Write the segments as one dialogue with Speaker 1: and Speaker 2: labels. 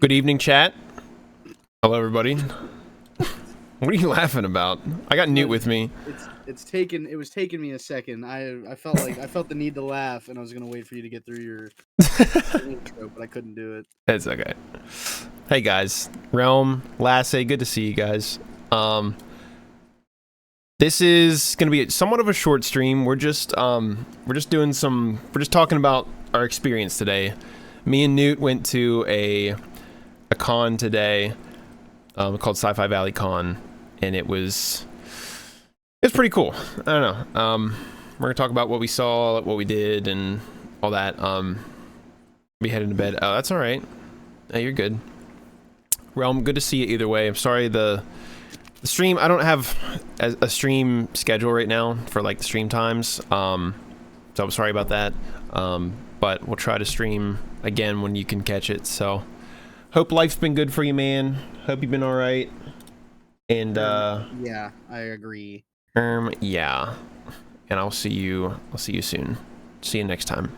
Speaker 1: Good evening, chat. Hello, everybody. What are you laughing about? I got Newt with me.
Speaker 2: It was taking me a second. I felt the need to laugh, and I was gonna wait for you to get through your intro, but I couldn't do it.
Speaker 1: It's okay. Hey guys, Realm, Lasse, good to see you guys. This is gonna be somewhat of a short stream. We're just talking about our experience today. Me and Newt went to a con today, called Sci-Fi Valley Con, and it was pretty cool. I don't know. We're gonna talk about what we saw, what we did, and all that. Be heading to bed. Oh, that's all right. Hey, you're good. Realm, good to see you either way. I'm sorry the stream. I don't have a stream schedule right now for like the stream times. So I'm sorry about that. But we'll try to stream again when you can catch it. So hope life's been good for you, man. Hope you've been all right. And
Speaker 2: yeah, I agree.
Speaker 1: Yeah. And I'll see you soon. See you next time.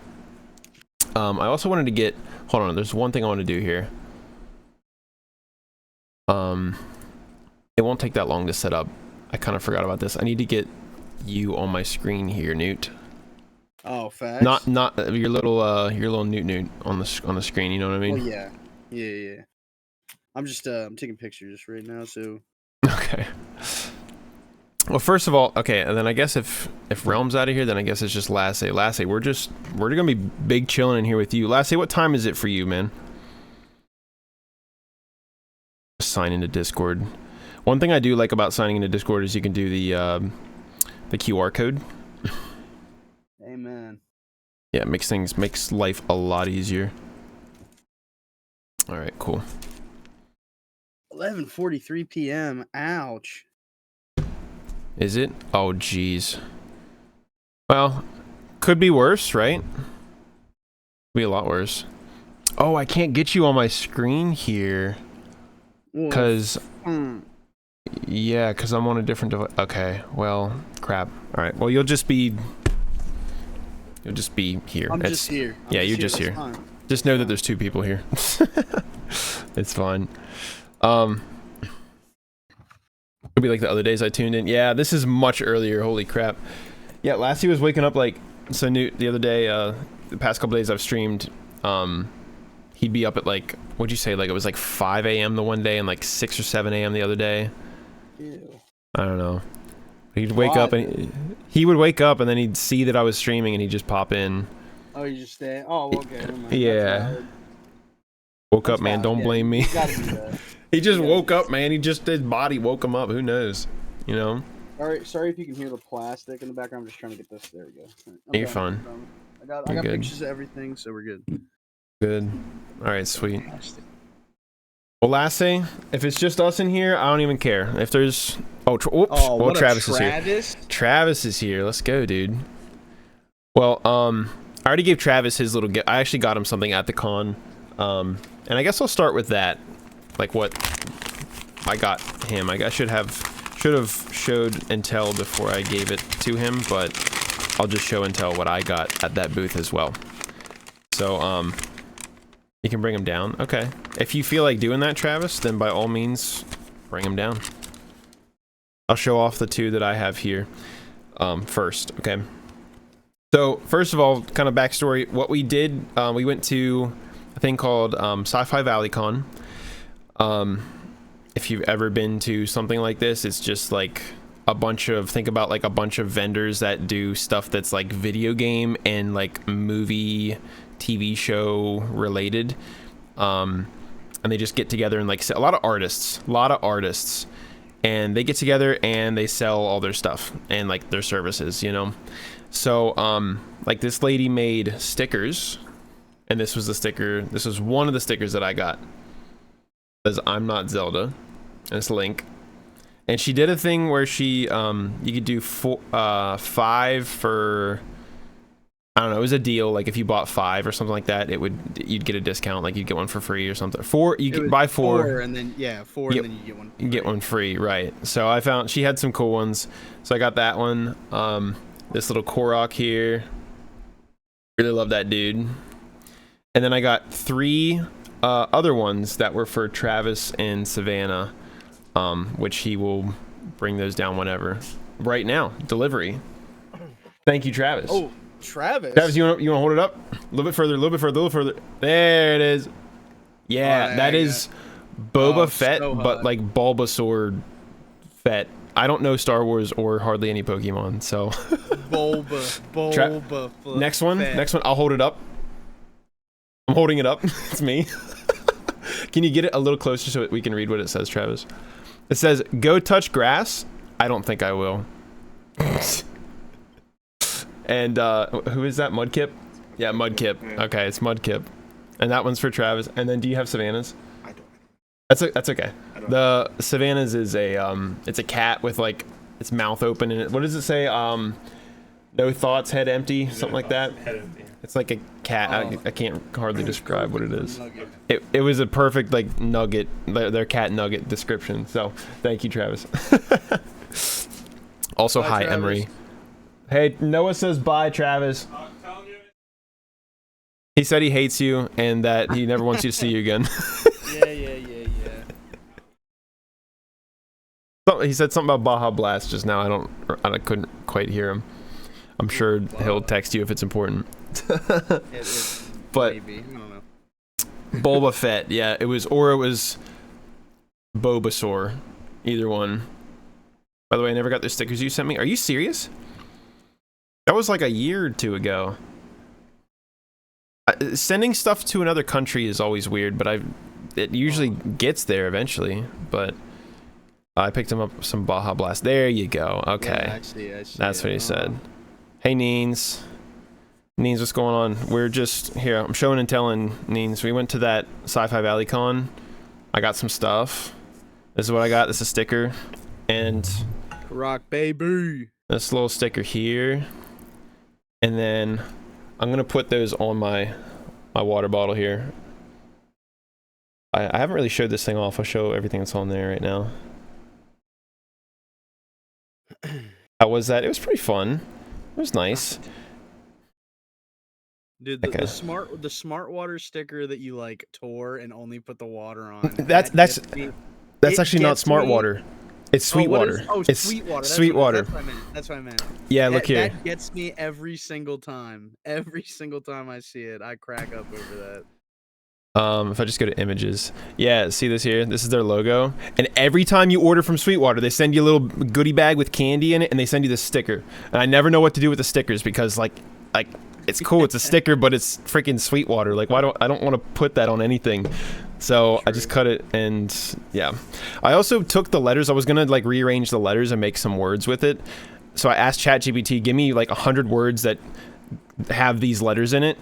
Speaker 1: I also wanted to get, hold on, there's one thing I want to do here. It won't take that long to set up. I kind of forgot about this. I need to get you on my screen here, Newt.
Speaker 2: Oh, facts.
Speaker 1: Not your little Newt on the screen. You know what I mean?
Speaker 2: Well, yeah. I'm just I'm taking pictures right now, so.
Speaker 1: Okay. Well, first of all, okay, and then I guess if Realm's out of here, then I guess it's just Lasse. Lasse, we're gonna be big chilling in here with you. Lasse, what time is it for you, man? Sign into Discord. One thing I do like about signing into Discord is you can do the QR code.
Speaker 2: Amen.
Speaker 1: Yeah, it makes life a lot easier. All right, cool.
Speaker 2: 11:43 p.m. Ouch.
Speaker 1: Is it? Oh, jeez. Well, could be worse, right? Be a lot worse. Oh, I can't get you on my screen here. Because... Yeah, because I'm on a different device. Okay, well, crap. All right, well, you'll just be here.
Speaker 2: I'm just here.
Speaker 1: Yeah, you're just here. Just know that there's two people here. It's fine. It'll be like the other days I tuned in. Yeah, this is much earlier. Holy crap. Yeah, Lassie was waking up like so new the other day. The past couple days I've streamed. He'd be up at like, what'd you say? Like it was like 5 a.m. the one day and like 6 or 7 a.m. the other day.
Speaker 2: Ew.
Speaker 1: I don't know. He'd wake up and he would wake up and then he'd see that I was streaming and he'd just pop in.
Speaker 2: Oh, you just stay. Oh, okay.
Speaker 1: Yeah. Woke up, man. Don't blame me. He just woke up, man. His body woke him up. Who knows? You know?
Speaker 2: Sorry if you can hear the plastic in the background. I'm just trying to get this. There we go.
Speaker 1: You're fine.
Speaker 2: I got pictures of everything, so we're good.
Speaker 1: Good. All right, sweet. Well, Lasse, if it's just us in here, I don't even care. If there's... well, Travis is here. Travis is here. Let's go, dude. Well, I already gave Travis his little gift. I actually got him something at the con. And I guess I'll start with that. Like what I got him. I should have showed and tell before I gave it to him, but I'll just show and tell what I got at that booth as well. So, you can bring him down. Okay. If you feel like doing that, Travis, then by all means, bring him down. I'll show off the two that I have here first, okay? So, first of all, kind of backstory. What we did, we went to a thing called Sci-Fi Valley Con. If you've ever been to something like this, it's just like think about like a bunch of vendors that do stuff that's like video game and like movie TV show related, and they just get together and like a lot of artists, and they get together and they sell all their stuff and like their services, you know. So like this lady made stickers, and this was one of the stickers that I got. It says I'm not Zelda, and it's Link. And she did a thing where she you could do 5 for, I don't know, it was a deal. Like if you bought 5 or something like that, you'd get a discount. Like you'd get one for free or something. 4, you could buy 4,
Speaker 2: and then and then you get one.
Speaker 1: You get one free, right? So I found she had some cool ones. So I got that one. This little Korok here. Really love that dude. And then I got 3 other ones that were for Travis and Savannah, which he will bring those down whenever. Right now, delivery. Thank you, Travis.
Speaker 2: Oh, Travis.
Speaker 1: Travis, you want to hold it up? A little bit further, a little bit further, a little further. There it is. Yeah, that is Boba Fett, so but like Bulbasaur Fett. I don't know Star Wars or hardly any Pokemon, so.
Speaker 2: Bulba.
Speaker 1: Next one. I'll hold it up. I'm holding it up. It's me. Can you get it a little closer so we can read what it says, Travis? It says, "Go touch grass." I don't think I will. And who is that? Mudkip? Yeah, Mudkip. Okay, it's Mudkip. And that one's for Travis. And then do you have Savannah's?
Speaker 2: I don't.
Speaker 1: That's okay. The Savannah's is it's a cat with like its mouth open and what does it say? No thoughts, head empty, something like that. It's like a cat. I can't hardly describe what it is. It was a perfect like nugget, their cat nugget description. So thank you, Travis. Also, hi, Travis. Emery. Hey, Noah says bye, Travis. He said he hates you and that he never wants you to see you again.
Speaker 2: Yeah.
Speaker 1: He said something about Baja Blast just now. I couldn't quite hear him. I'm sure he'll text you if it's important. But
Speaker 2: maybe. I don't know.
Speaker 1: Boba Fett, yeah, it was Bulbasaur, either one. By the way, I never got the stickers you sent me. Are you serious? That was like a year or two ago. Sending stuff to another country is always weird, but it usually gets there eventually. But I picked him up some Baja Blast. There you go. Okay,
Speaker 2: yeah, I see
Speaker 1: that's what he said. Hey, Neens, what's going on? We're just here. I'm showing and telling, Neens. We went to that Sci-Fi Valley Con. I got some stuff. This is what I got. This is a sticker, and
Speaker 2: rock baby.
Speaker 1: This little sticker here, and then I'm gonna put those on my water bottle here. I haven't really showed this thing off. I'll show everything that's on there right now. How was that? It was pretty fun. It was nice.
Speaker 2: Dude, the smart water sticker that you like tore and only put the water on.
Speaker 1: That's actually not smart water. It's sweet water.
Speaker 2: It's sweet water.
Speaker 1: Sweet water.
Speaker 2: That's what I meant.
Speaker 1: Yeah, look here.
Speaker 2: That gets me every single time. Every single time I see it, I crack up over that.
Speaker 1: If I just go to images, yeah, see this here? This is their logo. And every time you order from Sweetwater, they send you a little goodie bag with candy in it, and they send you this sticker. And I never know what to do with the stickers because, like it's cool, it's a sticker, but it's freaking Sweetwater. Like, I don't want to put that on anything. So I just cut it, and yeah. I also took the letters. I was gonna like rearrange the letters and make some words with it. So I asked ChatGPT, give me like 100 words that have these letters in it.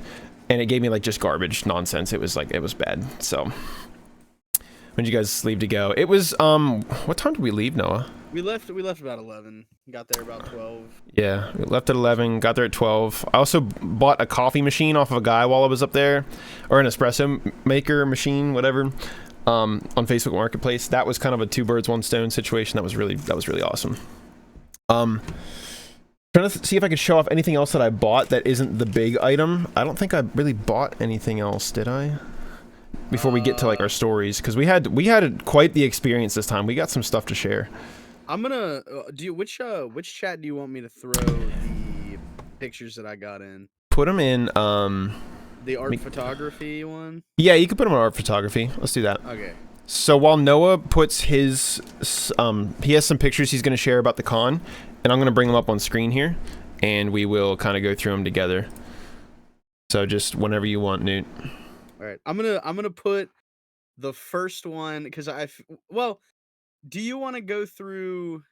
Speaker 1: And it gave me like just garbage nonsense. It was bad. So when did you guys leave to go? It was what time did we leave, Noah?
Speaker 2: We left about 11. Got there about 12.
Speaker 1: Yeah, we left at 11, got there at 12. I also bought a coffee machine off of a guy while I was up there, or an espresso maker machine, whatever, on Facebook Marketplace. That was kind of a two birds one stone situation. That was really awesome. Trying to see if I could show off anything else that I bought that isn't the big item. I don't think I really bought anything else, did I? Before we get to like our stories, because we had quite the experience this time. We got some stuff to share.
Speaker 2: I'm gonna which chat do you want me to throw the pictures that I got in?
Speaker 1: Put them in
Speaker 2: the art photography one.
Speaker 1: Yeah, you can put them in art photography. Let's do that.
Speaker 2: Okay.
Speaker 1: So while Noah puts his he has some pictures he's going to share about the con, and I'm going to bring them up on screen here, and we will kind of go through them together. So just whenever you want, Newt.
Speaker 2: All right, I'm gonna put the first one because do you want to go through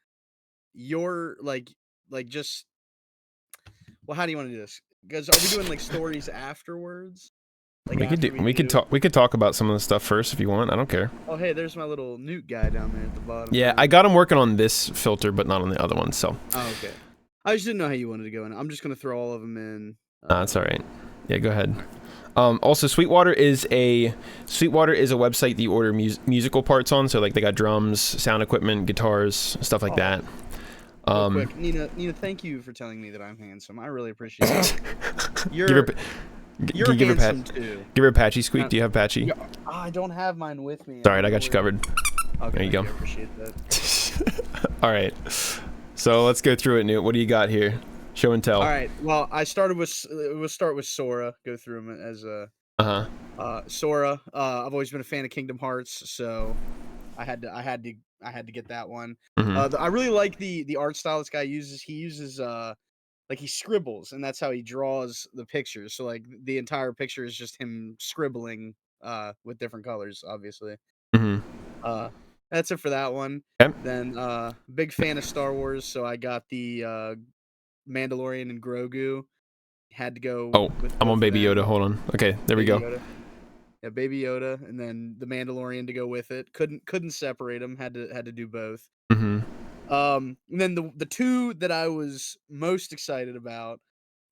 Speaker 2: your like just how do you want to do this? Because are we doing like stories afterwards? Like
Speaker 1: we could talk about some of the stuff first if you want. I don't care.
Speaker 2: Oh hey, there's my little Newt guy down there at the bottom.
Speaker 1: Yeah, I got him working on this filter, but not on the other one. So.
Speaker 2: Oh okay. I just didn't know how you wanted to go in. I'm just gonna throw all of them in.
Speaker 1: That's all right. Yeah, go ahead. Also, Sweetwater is a website that you order musical parts on. So like they got drums, sound equipment, guitars, stuff like that.
Speaker 2: Real quick, Nina, thank you for telling me that I'm handsome. I really appreciate it. You're handsome too.
Speaker 1: Give her a patchy squeak. Do you have patchy?
Speaker 2: Yeah, I don't have mine with me.
Speaker 1: Alright, I got you covered.
Speaker 2: Okay,
Speaker 1: there you go.
Speaker 2: I appreciate that.
Speaker 1: Alright. So let's go through it, Newt. What do you got here? Show and tell.
Speaker 2: Alright, well, we'll start with Sora. Go through them as Sora. I've always been a fan of Kingdom Hearts, so I had to get that one. I really like the art style this guy uses. He uses like he scribbles, and that's how he draws the pictures. So like the entire picture is just him scribbling with different colors, obviously. That's it for that one.
Speaker 1: Okay.
Speaker 2: Then big fan of Star Wars, so I got the Mandalorian and Grogu. Had to go.
Speaker 1: Oh, I'm on Baby Yoda. Hold on. Okay, there we go.
Speaker 2: Yoda. Yeah, Baby Yoda, and then the Mandalorian to go with it. Couldn't separate them. Had to do both. And then the two that I was most excited about.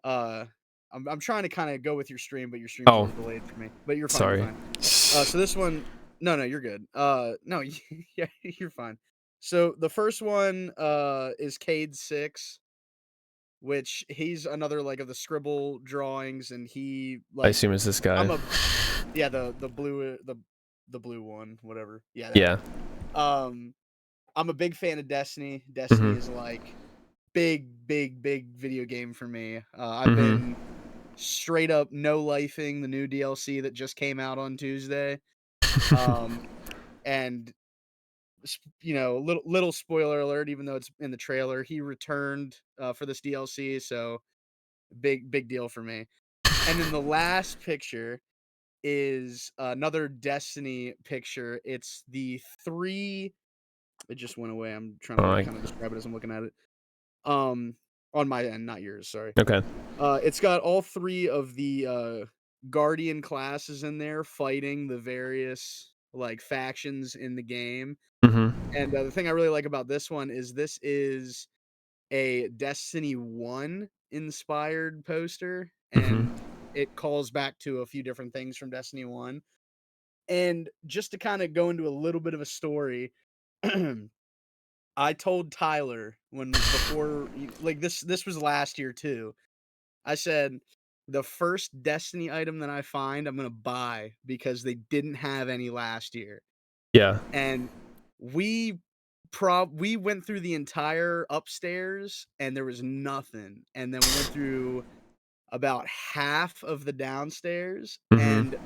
Speaker 2: I'm trying to kind of go with your stream, but your stream's a little delayed for me. But you're fine.
Speaker 1: Sorry.
Speaker 2: You're fine. So this one, no, you're good. No, yeah, you're fine. So the first one is Cade 6, which he's another like of the scribble drawings, and he like.
Speaker 1: I assume it's this guy.
Speaker 2: Yeah, the blue the blue one, whatever. Yeah.
Speaker 1: Yeah.
Speaker 2: I'm a big fan of Destiny. Destiny is like big video game for me. I've been straight up no-lifing the new DLC that just came out on Tuesday. And you know, little spoiler alert, even though it's in the trailer, he returned for this DLC, so big deal for me. And then the last picture is another Destiny picture. It's the 3. It just went away. I'm trying to kind of describe it as I'm looking at it. On my end, not yours. Sorry.
Speaker 1: Okay.
Speaker 2: It's got all 3 of the Guardian classes in there fighting the various like factions in the game. And the thing I really like about this one is this is a Destiny 1 inspired poster, and it calls back to a few different things from Destiny 1. And just to kind of go into a little bit of a story, I told Tyler before like this was last year too. I said the first Destiny item that I find I'm going to buy because they didn't have any last year.
Speaker 1: Yeah.
Speaker 2: And we went through the entire upstairs and there was nothing. And then we went through about half of the downstairs, and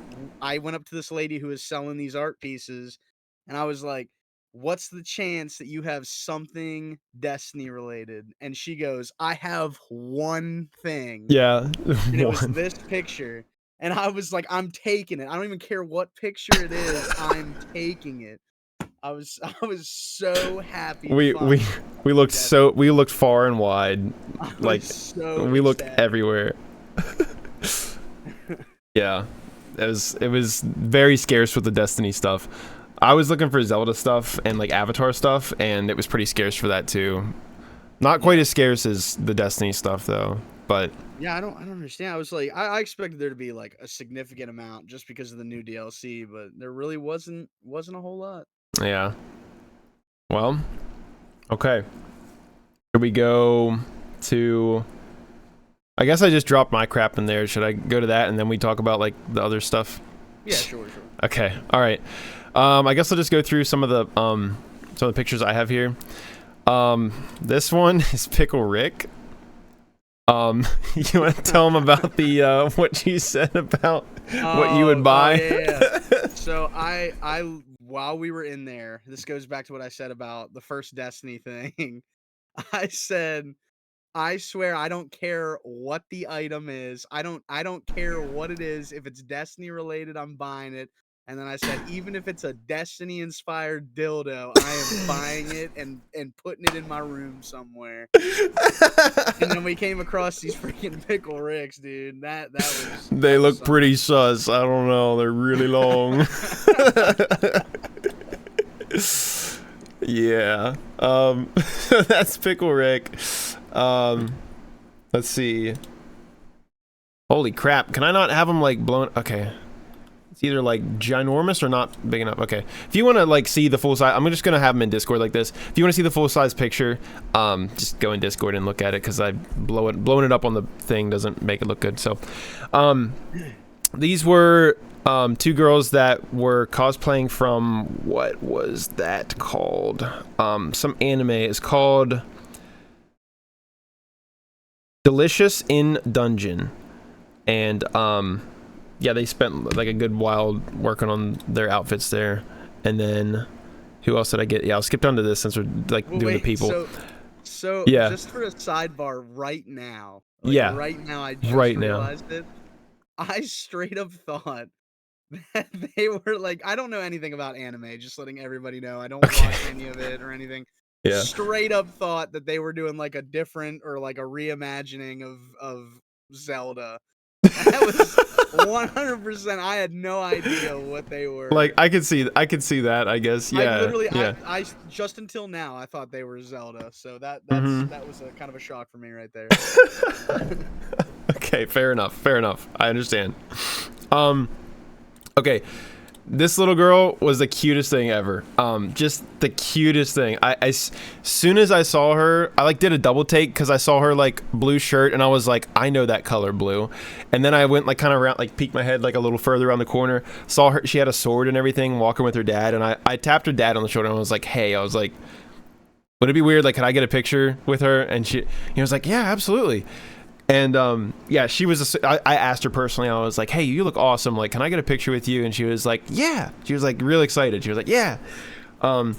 Speaker 2: I went up to this lady who was selling these art pieces, and I was like, what's the chance that you have something Destiny related? And she goes, I have one thing.
Speaker 1: Yeah.
Speaker 2: And it was this picture. And I was like, I'm taking it. I don't even care what picture it is. I'm taking it. I was so happy.
Speaker 1: We looked far and wide. Like we looked everywhere. Yeah. It was very scarce with the Destiny stuff. I was looking for Zelda stuff and like Avatar stuff, and it was pretty scarce for that too. Not quite as scarce as the Destiny stuff though, but
Speaker 2: yeah, I don't understand. I was like, I expected there to be like a significant amount just because of the new DLC, but there really wasn't a whole lot.
Speaker 1: Yeah. Well, okay. Should we go to? I guess I just dropped my crap in there. Should I go to that and then we talk about like the other stuff?
Speaker 2: Yeah, sure.
Speaker 1: Okay. All right. I guess I'll just go through some of the pictures I have here. This one is Pickle Rick. You want to tell him about the what you said about what you would buy?
Speaker 2: Yeah. So I while we were in there, this goes back to what I said about the first Destiny thing. I said, I swear I don't care what the item is. I don't care what it is. If it's Destiny related, I'm buying it. And then I said, even if it's a Destiny inspired dildo, I am buying it and putting it in my room somewhere. And then we came across these freaking Pickle Ricks, dude. That was
Speaker 1: They look pretty sus. I don't know. They're really long. Yeah. That's Pickle Rick. Let's see. Holy crap. Can I not have them like blown? Okay. It's either like ginormous or not big enough. Okay, if you want to like see the full size, I'm just gonna have them in Discord like this. If you want to see the full size picture, just go in Discord and look at it, because blowing it up on the thing doesn't make it look good. So these were two girls that were cosplaying from, what was that called? Some anime. It's called Delicious in Dungeon. And yeah, they spent like a good while working on their outfits there. And then who else did I get? Yeah, I'll skip down to this since we're like doing the people.
Speaker 2: So yeah, just for a sidebar right now. Like,
Speaker 1: yeah.
Speaker 2: Right now I just realized it. I straight up thought that they were like, I don't know anything about anime, just letting everybody know. I don't watch any of it or anything. Yeah. Straight up thought that they were doing like a different or like a reimagining of Zelda. That was 100%. I had no idea what they were.
Speaker 1: Like I could see that, I guess. Yeah.
Speaker 2: I just until now I thought they were Zelda. So that was a kind of a shock for me right there.
Speaker 1: Okay, fair enough. I understand. Okay. This little girl was the cutest thing ever. Just the cutest thing. As soon as I saw her, I like did a double take because I saw her like blue shirt and I was like, I know that color blue. And then I went like kind of around, like peeked my head like a little further around the corner, saw her, she had a sword and everything, walking with her dad. And I tapped her dad on the shoulder and I was like, hey, would it be weird? Like, could I get a picture with her? And he was like, yeah, absolutely. And yeah, she was I asked her personally. I was like, hey, you look awesome, like, can I get a picture with you? And she was like, yeah. She was like really excited. She was like, yeah. So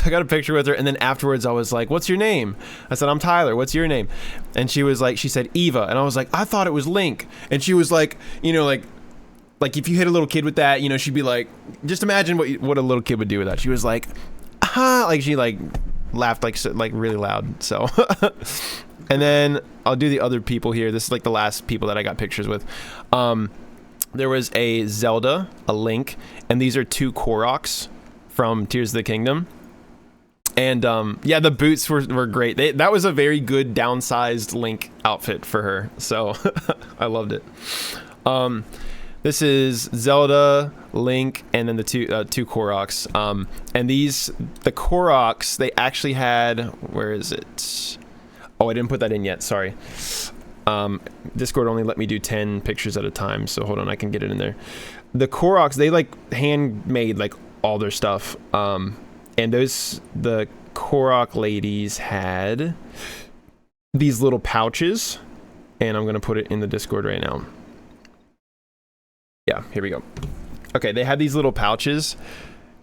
Speaker 1: I got a picture with her, and then afterwards I was like, what's your name? I said, I'm Tyler. What's your name? And she said Eva. And I was like, I thought it was Link. And she was like, you know, like if you hit a little kid with that, you know, she'd be like, just imagine what a little kid would do with that. She was like, like she like laughed like really loud. So and then I'll do the other people here. This is like the last people that I got pictures with. There was a Zelda, a Link, and these are two Koroks from Tears of the Kingdom. And yeah, the boots were great. That was a very good downsized Link outfit for her. So I loved it. This is Zelda, Link, and then the two Koroks. And the Koroks, they actually had, where is it? Oh, I didn't put that in yet. Sorry. Discord only let me do 10 pictures at a time. So hold on, I can get it in there. The Koroks, they like handmade like all their stuff. And the Korok ladies had these little pouches, and I'm going to put it in the Discord right now. Yeah, here we go. Okay, they had these little pouches,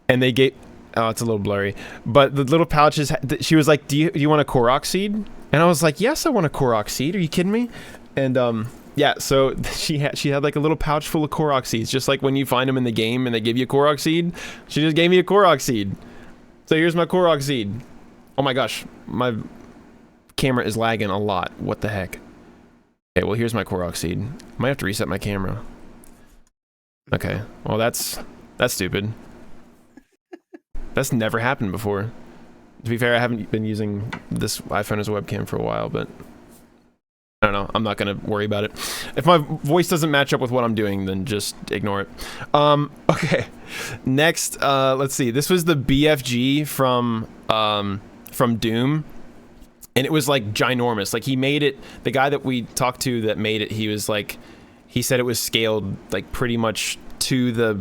Speaker 1: and they gave... Oh, it's a little blurry. But the little pouches... She was like, do you want a Korok seed? And I was like, yes, I want a Korok seed. Are you kidding me? And, yeah, so she had like a little pouch full of Korok seeds, just like when you find them in the game and they give you a Korok seed. She just gave me a Korok seed. So here's my Korok seed. Oh my gosh, my camera is lagging a lot. What the heck? Okay, well, here's my Korok seed. Might have to reset my camera. Okay, well, that's stupid. That's never happened before. To be fair, I haven't been using this iPhone as a webcam for a while, but I don't know. I'm not going to worry about it. If my voice doesn't match up with what I'm doing, then just ignore it. Okay. Next, let's see. This was the BFG from Doom. And it was like ginormous. Like he made it, the guy that we talked to that made it, he was like, he said it was scaled like pretty much to the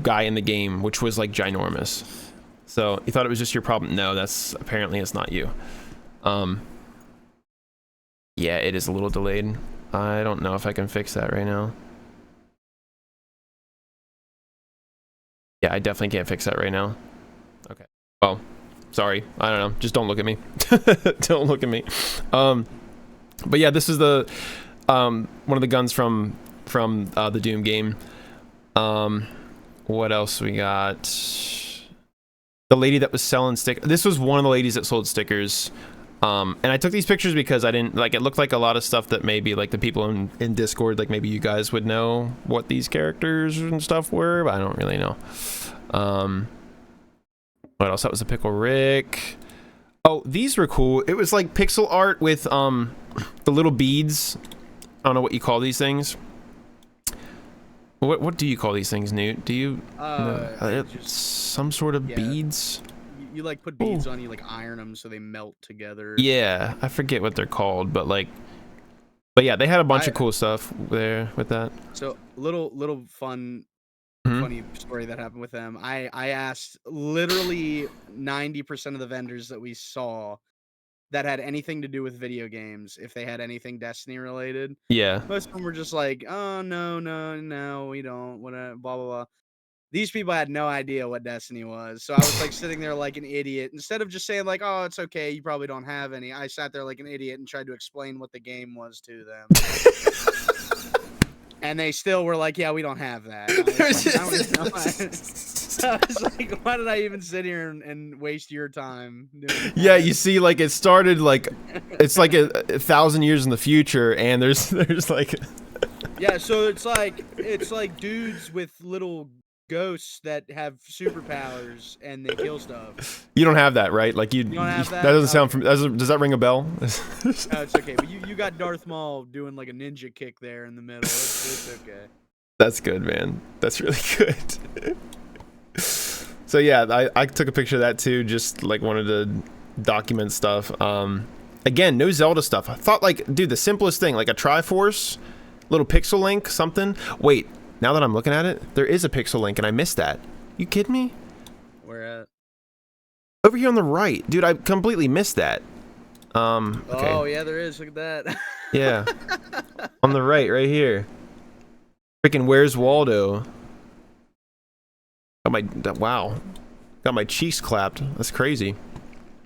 Speaker 1: guy in the game, which was like ginormous. So you thought it was just your problem? No, apparently it's not you. Yeah, it is a little delayed. I don't know if I can fix that right now. Yeah, I definitely can't fix that right now. Okay. Oh, sorry. I don't know. Just don't look at me. Don't look at me. But yeah, this is the one of the guns from the Doom game. What else we got? The lady that was selling stickers. This was one of the ladies that sold stickers. And I took these pictures because I didn't like, it looked like a lot of stuff that maybe like the people in Discord, like maybe you guys would know what these characters and stuff were, but I don't really know. What else? That was a Pickle Rick. Oh, these were cool. It was like pixel art with the little beads. I don't know what you call these things. What do you call these things, Newt? Do you
Speaker 2: just,
Speaker 1: some sort of beads?
Speaker 2: You like put beads on, you like iron them so they melt together.
Speaker 1: Yeah, I forget what they're called, but yeah, they had a bunch of cool stuff there with that.
Speaker 2: So little funny story that happened with them. I asked literally 90% of the vendors that we saw that had anything to do with video games if they had anything Destiny related.
Speaker 1: Yeah.
Speaker 2: Most of them were just like, oh no, we don't. What blah blah blah. These people had no idea what Destiny was, so I was like sitting there like an idiot. Instead of just saying like, "Oh, it's okay, you probably don't have any," I sat there like an idiot and tried to explain what the game was to them. And they still were like, "Yeah, we don't have that." I was like, why did I even sit here and waste your time?
Speaker 1: Yeah, you see, like it started like it's like a 1,000 years in the future, and there's like.
Speaker 2: Yeah, so it's like dudes with little ghosts that have superpowers and they kill stuff.
Speaker 1: You don't have that, right? Like you
Speaker 2: don't have that?
Speaker 1: That doesn't sound from. Does that ring a bell?
Speaker 2: No, it's okay. But you got Darth Maul doing like a ninja kick there in the middle. It's okay. That's
Speaker 1: good, man. That's really good. So yeah, I took a picture of that too. Just like wanted to document stuff. Again, no Zelda stuff. I thought like, dude, the simplest thing, like a Triforce, little pixel link, something. Wait. Now that I'm looking at it, there is a pixel link, and I missed that. You kidding me?
Speaker 2: Where at?
Speaker 1: Over here on the right. Dude, I completely missed that. Okay.
Speaker 2: Oh, yeah, there is. Look at that.
Speaker 1: Yeah. On the right here. Freaking Where's Waldo? Wow. Got my cheeks clapped. That's crazy.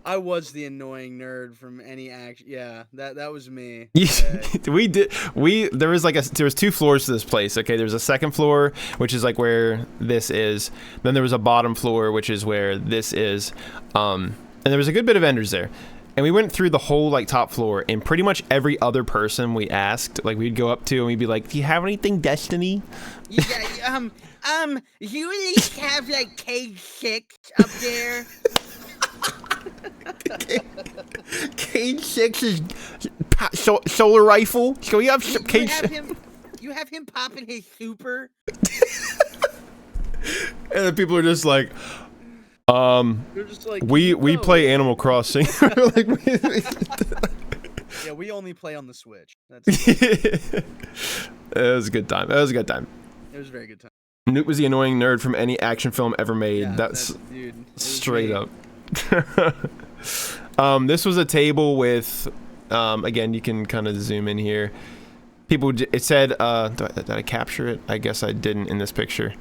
Speaker 2: I was the annoying nerd from any action. Yeah, that was me.
Speaker 1: There was 2 floors to this place. Okay, there's a second floor, which is like where this is. Then there was a bottom floor, which is where this is. And there was a good bit of vendors there. And we went through the whole like top floor, and pretty much every other person we asked, like we'd go up to and we'd be like, "Do you have anything Destiny?"
Speaker 2: Yeah, you at least have like K6 up there.
Speaker 1: K6 is solar rifle. So we have K6.
Speaker 2: You have him popping his super.
Speaker 1: And then people are just like, we play Animal Crossing.
Speaker 2: Yeah, we only play on the Switch.
Speaker 1: It was a good time. It was a
Speaker 2: very good time.
Speaker 1: Newt was the annoying nerd from any action film ever made.
Speaker 2: Yeah,
Speaker 1: that's
Speaker 2: dude,
Speaker 1: straight up. This was a table with, again, you can kind of zoom in here. It said, did I capture it? I guess I didn't in this picture.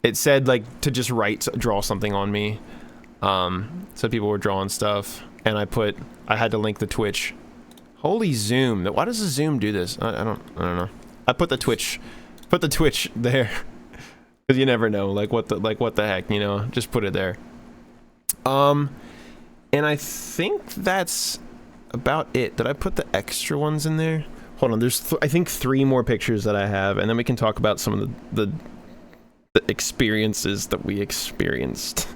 Speaker 1: It said like to just draw something on me. So people were drawing stuff, and I had to link the Twitch. Holy Zoom! Why does the Zoom do this? I don't know. I put the Twitch there. Because you never know, like what the heck, you know? Just put it there. And I think that's about it. Did I put the extra ones in there? Hold on, there's I think 3 more pictures that I have, and then we can talk about some of the experiences that we experienced.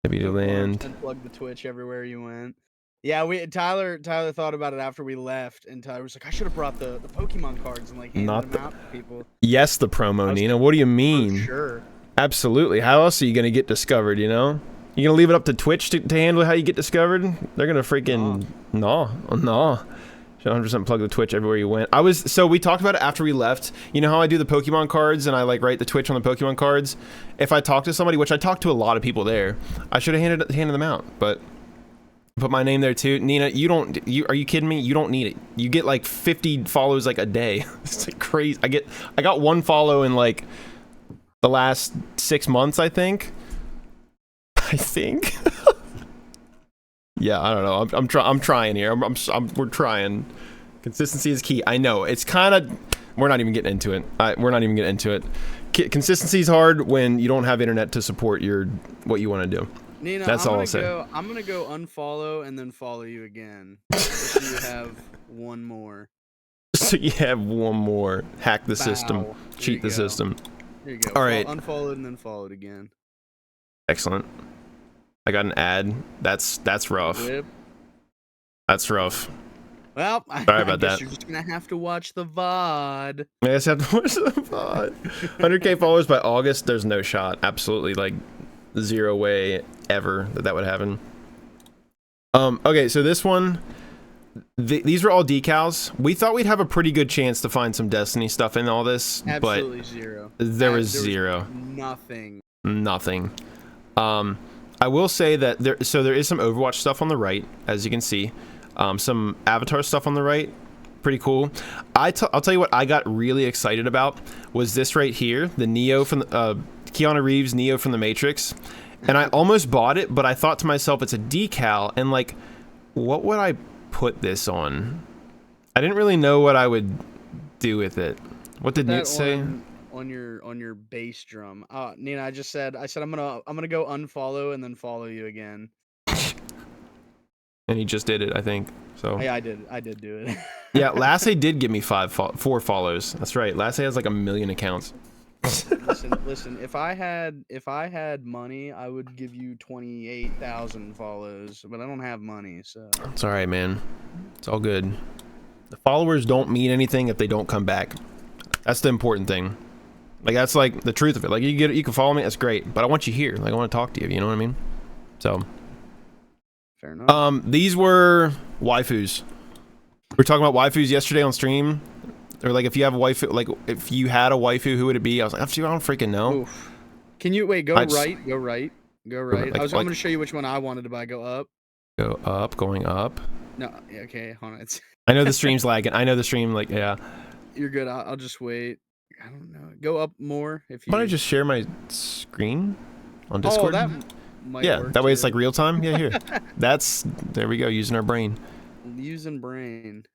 Speaker 1: Maybe to land.
Speaker 2: Plug the Twitch everywhere you went. Yeah, Tyler thought about it after we left, and Tyler was like, I should have brought the Pokemon cards and like handed them out to people.
Speaker 1: Yes, the promo, Nina. What do you mean?
Speaker 2: For sure.
Speaker 1: Absolutely. How else are you gonna get discovered, you know? You gonna leave it up to Twitch to handle how you get discovered? They're gonna freaking no. 100% plug the Twitch everywhere you went. So we talked about it after we left. You know how I do the Pokemon cards and I like write the Twitch on the Pokemon cards? If I talk to somebody, which I talked to a lot of people there, I should have handed them out, but put my name there too. Nina, are you kidding me? You don't need it. You get like 50 follows like a day. It's like crazy. I got 1 follow in like the last 6 months, I think. Yeah, I don't know. I'm trying here. We're trying. Consistency is key. I know. It's kind of. We're not even getting into it. We're not even getting into it. Consistency is hard when you don't have internet to support what you want to do.
Speaker 2: Nina,
Speaker 1: that's all I'll say.
Speaker 2: I'm gonna go unfollow and then follow you again. So you have 1 more.
Speaker 1: So you have 1 more. Hack the system. Cheat the system.
Speaker 2: There you go.
Speaker 1: All right.
Speaker 2: Unfollowed and then followed again.
Speaker 1: Excellent. I got an ad. That's rough.
Speaker 2: Yep.
Speaker 1: That's rough.
Speaker 2: Well,
Speaker 1: Sorry
Speaker 2: I
Speaker 1: about
Speaker 2: guess
Speaker 1: that.
Speaker 2: you're just gonna have to watch the VOD.
Speaker 1: I guess I have to watch the VOD. 100K followers by August. There's no shot. Absolutely, like zero way ever that would happen. Okay, so this one, these are all decals. We thought we'd have a pretty good chance to find some Destiny stuff in all this,
Speaker 2: Absolutely
Speaker 1: but
Speaker 2: zero.
Speaker 1: there was zero.
Speaker 2: Nothing.
Speaker 1: Nothing. I will say that there is some Overwatch stuff on the right, as you can see. Some Avatar stuff on the right. Pretty cool. I'll tell you what I got really excited about was this right here, the Neo from the, Keanu Reeves Neo from the Matrix. And I almost bought it, but I thought to myself, it's a decal, and like, what would I put this on? I didn't really know what I would do with it. What did Newt say?
Speaker 2: On your bass drum. Nina, I said I'm gonna go unfollow and then follow you again.
Speaker 1: And he just did it, I think. So
Speaker 2: yeah, I did do it.
Speaker 1: Yeah, Lassie did give me 4 follows. That's right. Lassie has like 1 million accounts.
Speaker 2: listen. If I had money, I would give you 28,000 follows, but I don't have money, so
Speaker 1: it's all right, man. It's all good. The followers don't mean anything if they don't come back. That's the important thing. Like that's like the truth of it. Like you can follow me, that's great, but I want you here. Like I want to talk to you. You know what I mean? So.
Speaker 2: Fair enough.
Speaker 1: These were waifus. We were talking about waifus yesterday on stream. Or like if you have a waifu, like if you had a waifu, who would it be? I was like, I don't freaking know.
Speaker 2: Oof. Can you wait? Go right.
Speaker 1: Like,
Speaker 2: I'm going to show you which one I wanted to buy. Go up.
Speaker 1: Go up. Going up.
Speaker 2: No. Okay. Hold on.
Speaker 1: I know the stream's lagging. I know the stream. Like yeah.
Speaker 2: You're good. I'll just wait. I don't know. Go up more if you.
Speaker 1: Why don't I just share my screen on Discord?
Speaker 2: Oh, that might work
Speaker 1: that way
Speaker 2: too.
Speaker 1: it's like real time. Yeah, here. There we go. Using our brain.
Speaker 2: Using brain.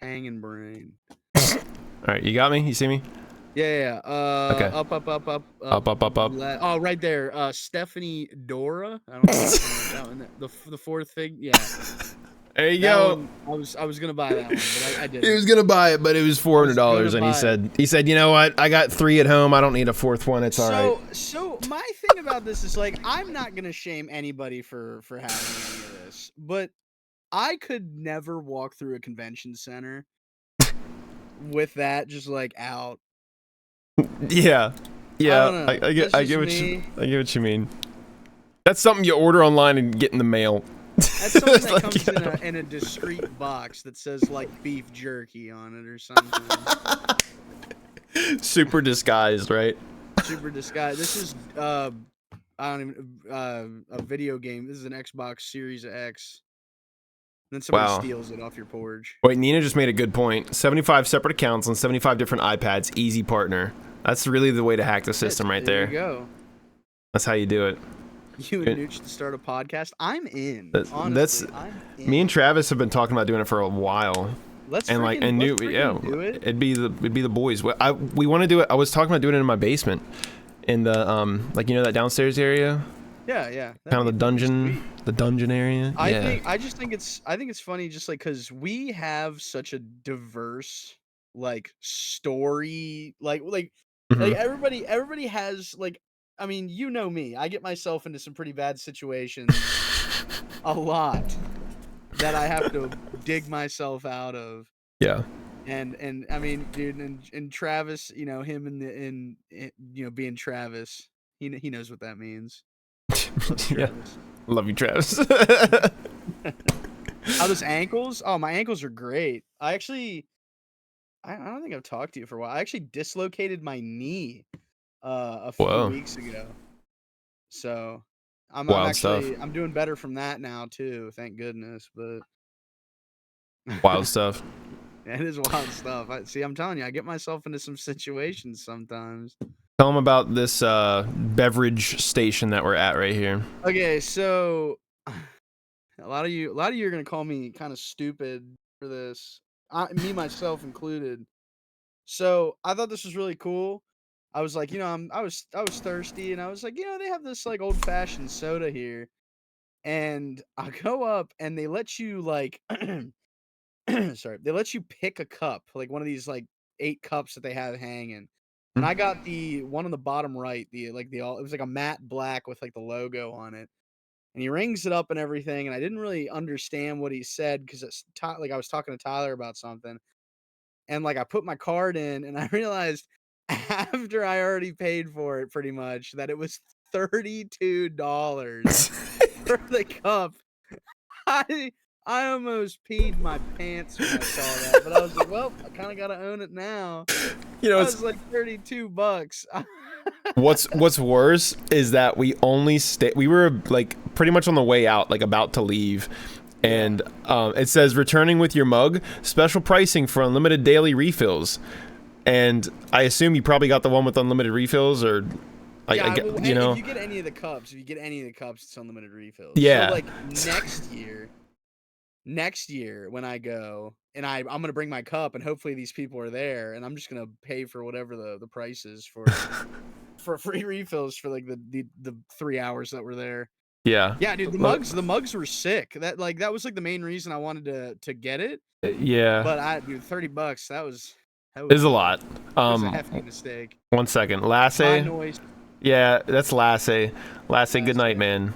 Speaker 2: Hanging brain.
Speaker 1: All right, you got me? You see me?
Speaker 2: Yeah.
Speaker 1: Okay.
Speaker 2: Up.
Speaker 1: Up.
Speaker 2: Oh, right there. Stephanie Dora. I don't know that one. The fourth thing. Yeah.
Speaker 1: There you go.
Speaker 2: One, I was gonna buy that one, but I didn't.
Speaker 1: He was gonna buy it, but it was $400, and he said, you know what? I got 3 at home. I don't need a 4th one. It's all right.
Speaker 2: So my thing about this is like, I'm not gonna shame anybody for having any of this, but I could never walk through a convention center with that just like out.
Speaker 1: Yeah. I get what you mean. That's something you order online and get in the mail.
Speaker 2: That's something that comes in a discreet box that says like beef jerky on it or something.
Speaker 1: Super disguised, right?
Speaker 2: Super disguised. This is I don't even a video game. This is an Xbox Series X. Then somebody steals it off your porch.
Speaker 1: Wait, Nina just made a good point. 75 separate accounts on 75 different iPads. Easy partner. That's really the way to hack the system right there.
Speaker 2: There you go.
Speaker 1: That's how you do it.
Speaker 2: You and Nooch to start a podcast. I'm in. Honestly, I'm in.
Speaker 1: Me and Travis have been talking about doing it for a while.
Speaker 2: Let's do it.
Speaker 1: It'd be the boys. We want to do it. I was talking about doing it in my basement, in the like that downstairs area.
Speaker 2: Yeah.
Speaker 1: Kind of the dungeon area.
Speaker 2: I think it's funny just like because we have such a diverse like story like everybody has like. I mean, you know me. I get myself into some pretty bad situations a lot that I have to dig myself out of.
Speaker 1: Yeah.
Speaker 2: And I mean, dude, and Travis, him in being Travis, he knows what that means.
Speaker 1: Yeah. Love you, Travis.
Speaker 2: How those ankles? Oh, my ankles are great. I don't think I've talked to you for a while. I actually dislocated my knee a few weeks ago. So I'm doing better from that now too, thank goodness. But
Speaker 1: wild stuff.
Speaker 2: It is wild stuff. I'm telling you, I get myself into some situations sometimes.
Speaker 1: Tell them about this beverage station that we're at right here.
Speaker 2: Okay, so a lot of you are gonna call me kind of stupid for this. Me myself included. So I thought this was really cool. I was like, I was thirsty, and I was like, they have this like old fashioned soda here, and I go up, and they let you like, sorry, they let you pick a cup, like one of these like 8 cups that they have hanging, and I got the one on the bottom right, it was like a matte black with like the logo on it, and he rings it up and everything, and I didn't really understand what he said because it's like I was talking to Tyler about something, and like I put my card in, and I realized after I already paid for it pretty much that it was $32 for the cup. I I almost peed my pants when I saw that, but I was like, well, I kind of gotta own it now.
Speaker 1: You know,
Speaker 2: I
Speaker 1: it's
Speaker 2: was like $32.
Speaker 1: what's worse is that we only we were like pretty much on the way out, like about to leave. And it says returning with your mug, special pricing for unlimited daily refills. And I assume you probably got the one with unlimited refills, or
Speaker 2: Yeah,
Speaker 1: you know,
Speaker 2: if you get any of the cups, it's unlimited refills.
Speaker 1: Yeah.
Speaker 2: So like next year when I go and I'm gonna bring my cup, and hopefully these people are there, and I'm just gonna pay for whatever the price is for free refills for like the 3 hours that we're there.
Speaker 1: Yeah.
Speaker 2: Yeah, dude, the mugs were sick. That was like the main reason I wanted to get it.
Speaker 1: Yeah.
Speaker 2: But dude, $30, that was
Speaker 1: is a lot.
Speaker 2: It was a hefty mistake.
Speaker 1: 1 second. Lasse.
Speaker 2: Noise.
Speaker 1: Yeah, that's Lasse. Lasse, good night, man.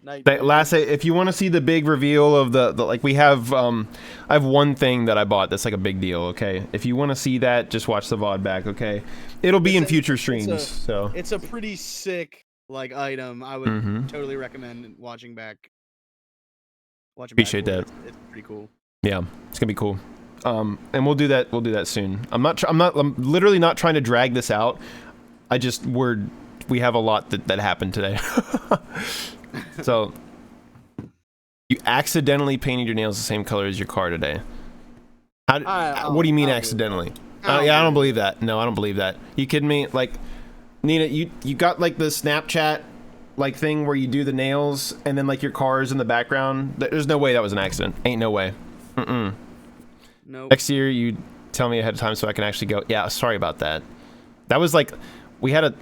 Speaker 2: Night,
Speaker 1: Lasse, if you want to see the big reveal of the like, we have I have one thing that I bought that's like a big deal, okay? If you want to see that, just watch the VOD back, okay? It'll be in future streams. So
Speaker 2: it's a pretty sick like item. I would totally recommend watching back.
Speaker 1: Appreciate that.
Speaker 2: It's pretty cool.
Speaker 1: Yeah, it's gonna be cool. And we'll do that soon. I'm literally not trying to drag this out. We have a lot that happened today. So you accidentally painted your nails the same color as your car today. What do you mean accidentally? I don't believe that. No, I don't believe that. You kidding me? Like, Nina, you got like the Snapchat like thing where you do the nails and then like your car is in the background. There's no way that was an accident. Ain't no way.
Speaker 2: Nope.
Speaker 1: Next year you tell me ahead of time so I can actually go. Yeah, sorry about that. That was like we had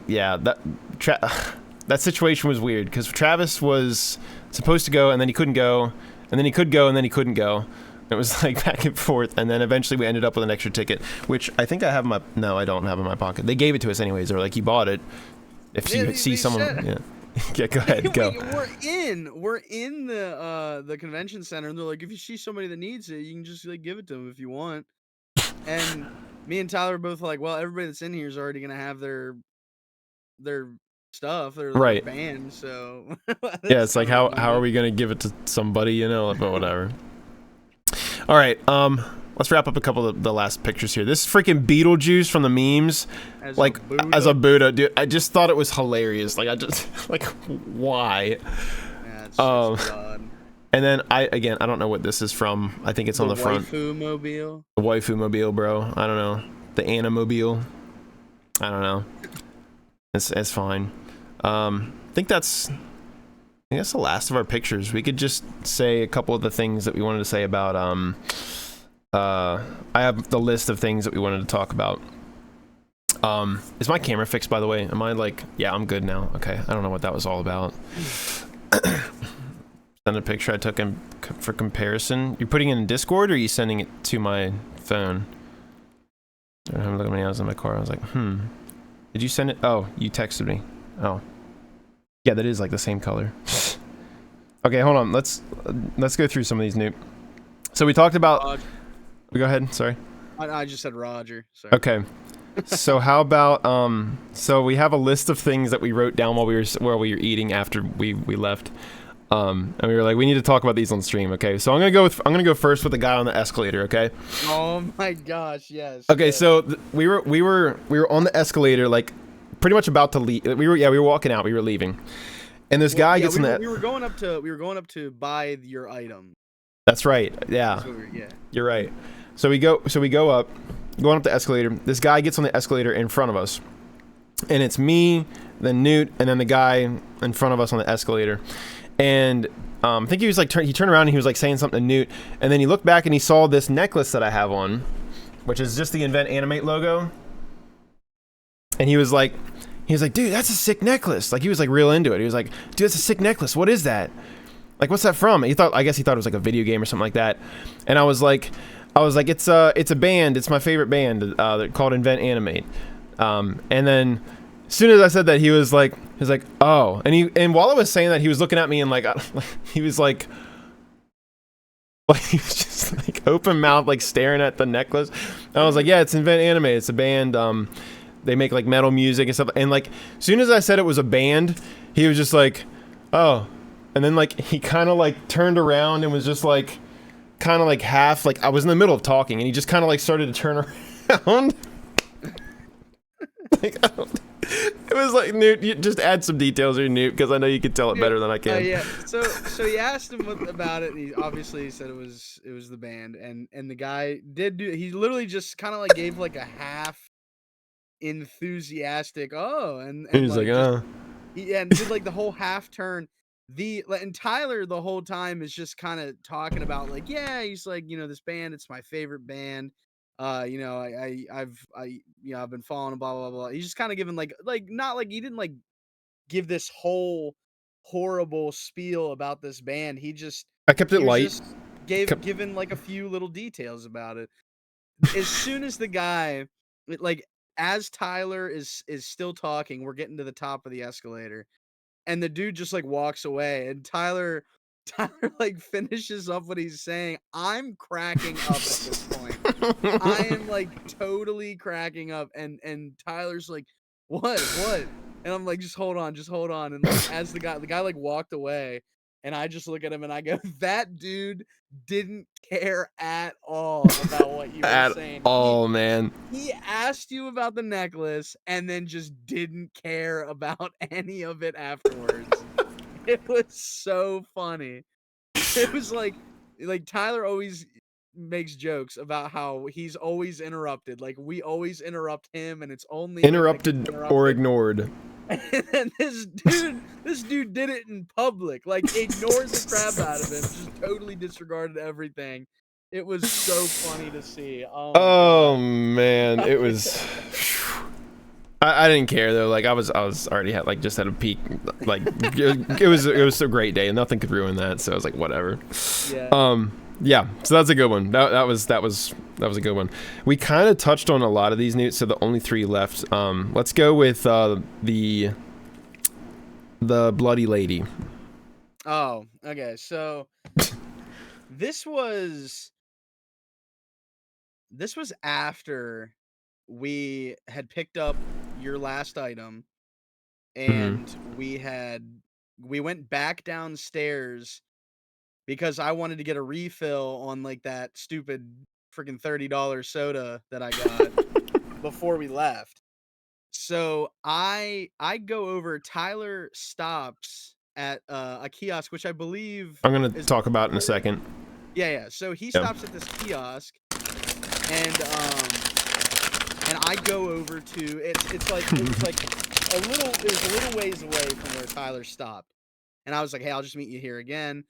Speaker 1: that situation was weird because Travis was supposed to go and then he couldn't go, and then he could go and then he couldn't go. It was like back and forth, and then eventually we ended up with an extra ticket, which I think I have in my I don't have in my pocket. They gave it to us anyways. They were like, you bought it. If you see someone, yeah, go ahead, go.
Speaker 2: We're in the convention center, and they're like, if you see somebody that needs it, you can just like give it to them if you want. And me and Tyler are both like, well, everybody that's in here is already gonna have their stuff, their
Speaker 1: right
Speaker 2: band, so
Speaker 1: yeah, it's like how are we gonna give it to somebody, you know? But whatever. All right, let's wrap up a couple of the last pictures here. This freaking Beetlejuice from the memes, as a Buddha, dude. I just thought it was hilarious. Like, I just like, why?
Speaker 2: Yeah, it's odd.
Speaker 1: And then I don't know what this is from. I think it's on the front.
Speaker 2: Waifu mobile.
Speaker 1: The waifu mobile, bro. I don't know. The Animobile. I don't know. It's fine. I think that's the last of our pictures. We could just say a couple of the things that we wanted to say about I have the list of things that we wanted to talk about. Is my camera fixed, by the way? Am I like, yeah, I'm good now. Okay, I don't know what that was all about. Send a picture I took for comparison. You're putting it in Discord, or are you sending it to my phone? I don't have a look at my eyes in my car. I was like, did you send it? Oh, you texted me. Oh, yeah, that is like the same color. Okay, hold on. Let's go through some of these new. So we talked about. Go ahead. Sorry.
Speaker 2: I just said Roger. Sorry.
Speaker 1: Okay. So how about so we have a list of things that we wrote down while we were eating after we left. And we were like, we need to talk about these on stream, okay? So I'm gonna go first with the guy on the escalator, okay?
Speaker 2: Oh my gosh, yes.
Speaker 1: Okay, so we were on the escalator, like pretty much about to leave. We were walking out. We were leaving, and this guy gets in that.
Speaker 2: We were going up to buy your item.
Speaker 1: That's right. Yeah. You're right. So we go up, going up the escalator. This guy gets on the escalator in front of us, and it's me, then Newt, and then the guy in front of us on the escalator. And I think he was like, he turned around and he was like saying something to Newt, and then he looked back and he saw this necklace that I have on, which is just the Invent Animate logo. And he was like, dude, that's a sick necklace. Like, he was like real into it. He was like, dude, that's a sick necklace. What is that? Like, what's that from? I guess he thought it was like a video game or something like that. And I was like, it's a band. It's my favorite band. They're called Invent Animate. And then as soon as I said that, he was like, oh, and while I was saying that, he was looking at me and like, he was like he was just like open mouth, like staring at the necklace. And I was like, yeah, it's Invent Anime. It's a band. They make like metal music and stuff. And like, as soon as I said it was a band, he was just like, oh, and then like he kind of like turned around and was just like, kind of like half like I was in the middle of talking, and he just kind of like started to turn around. Like, it was like, Newt, you just add some details here, Newt, because I know you can tell it better than I can.
Speaker 2: Yeah. So he asked him about it, and he obviously said it was the band, and the guy did do. He literally just kind of like gave like a half enthusiastic and
Speaker 1: He's
Speaker 2: like
Speaker 1: like,
Speaker 2: just and did like the whole half turn. And Tyler the whole time is just kind of talking about like, yeah, he's like, this band, it's my favorite band. I've been following blah blah blah. He's just kind of giving like not like he didn't like give this whole horrible spiel about this band.
Speaker 1: I kept it
Speaker 2: he was
Speaker 1: light.
Speaker 2: just given like a few little details about it. As soon as the guy like as Tyler is still talking, we're getting to the top of the escalator, and the dude just like walks away, and Tyler like finishes up what he's saying. I'm cracking up at this point. I am like totally cracking up, and Tyler's like, what? And I'm like, just hold on. And like as the guy like walked away, and I just look at him and I go, that dude didn't care at all about what you were
Speaker 1: At
Speaker 2: saying.
Speaker 1: all, man.
Speaker 2: He asked you about the necklace and then just didn't care about any of it afterwards. It was so funny. It was like Tyler always makes jokes about how he's always interrupted. Like we always interrupt him, and it's only him that gets
Speaker 1: Interrupted or ignored.
Speaker 2: And this dude did it in public. Like ignored the crap out of him, just totally disregarded everything. It was so funny to see. Oh my
Speaker 1: Oh
Speaker 2: god.
Speaker 1: man, it was. I didn't care though. Like I was already had just at a peak. Like it was a great day, and nothing could ruin that. So I was like, whatever.
Speaker 2: Yeah.
Speaker 1: Yeah. So that's a good one. That was a good one. We kind of touched on a lot of these Newts, so the only 3 left. Let's go with the Bloody Lady.
Speaker 2: Oh, okay. So this was after we had picked up your last item, and we went back downstairs because I wanted to get a refill on like that stupid freaking $30 soda that I got before we left. So I go over. Tyler stops at a kiosk, which I believe
Speaker 1: I'm gonna talk about in a second.
Speaker 2: Yeah. So he stops at this kiosk, and I go over to it's like it was like it was a little ways away from where Tyler stopped. And I was like, "Hey, I'll just meet you here again."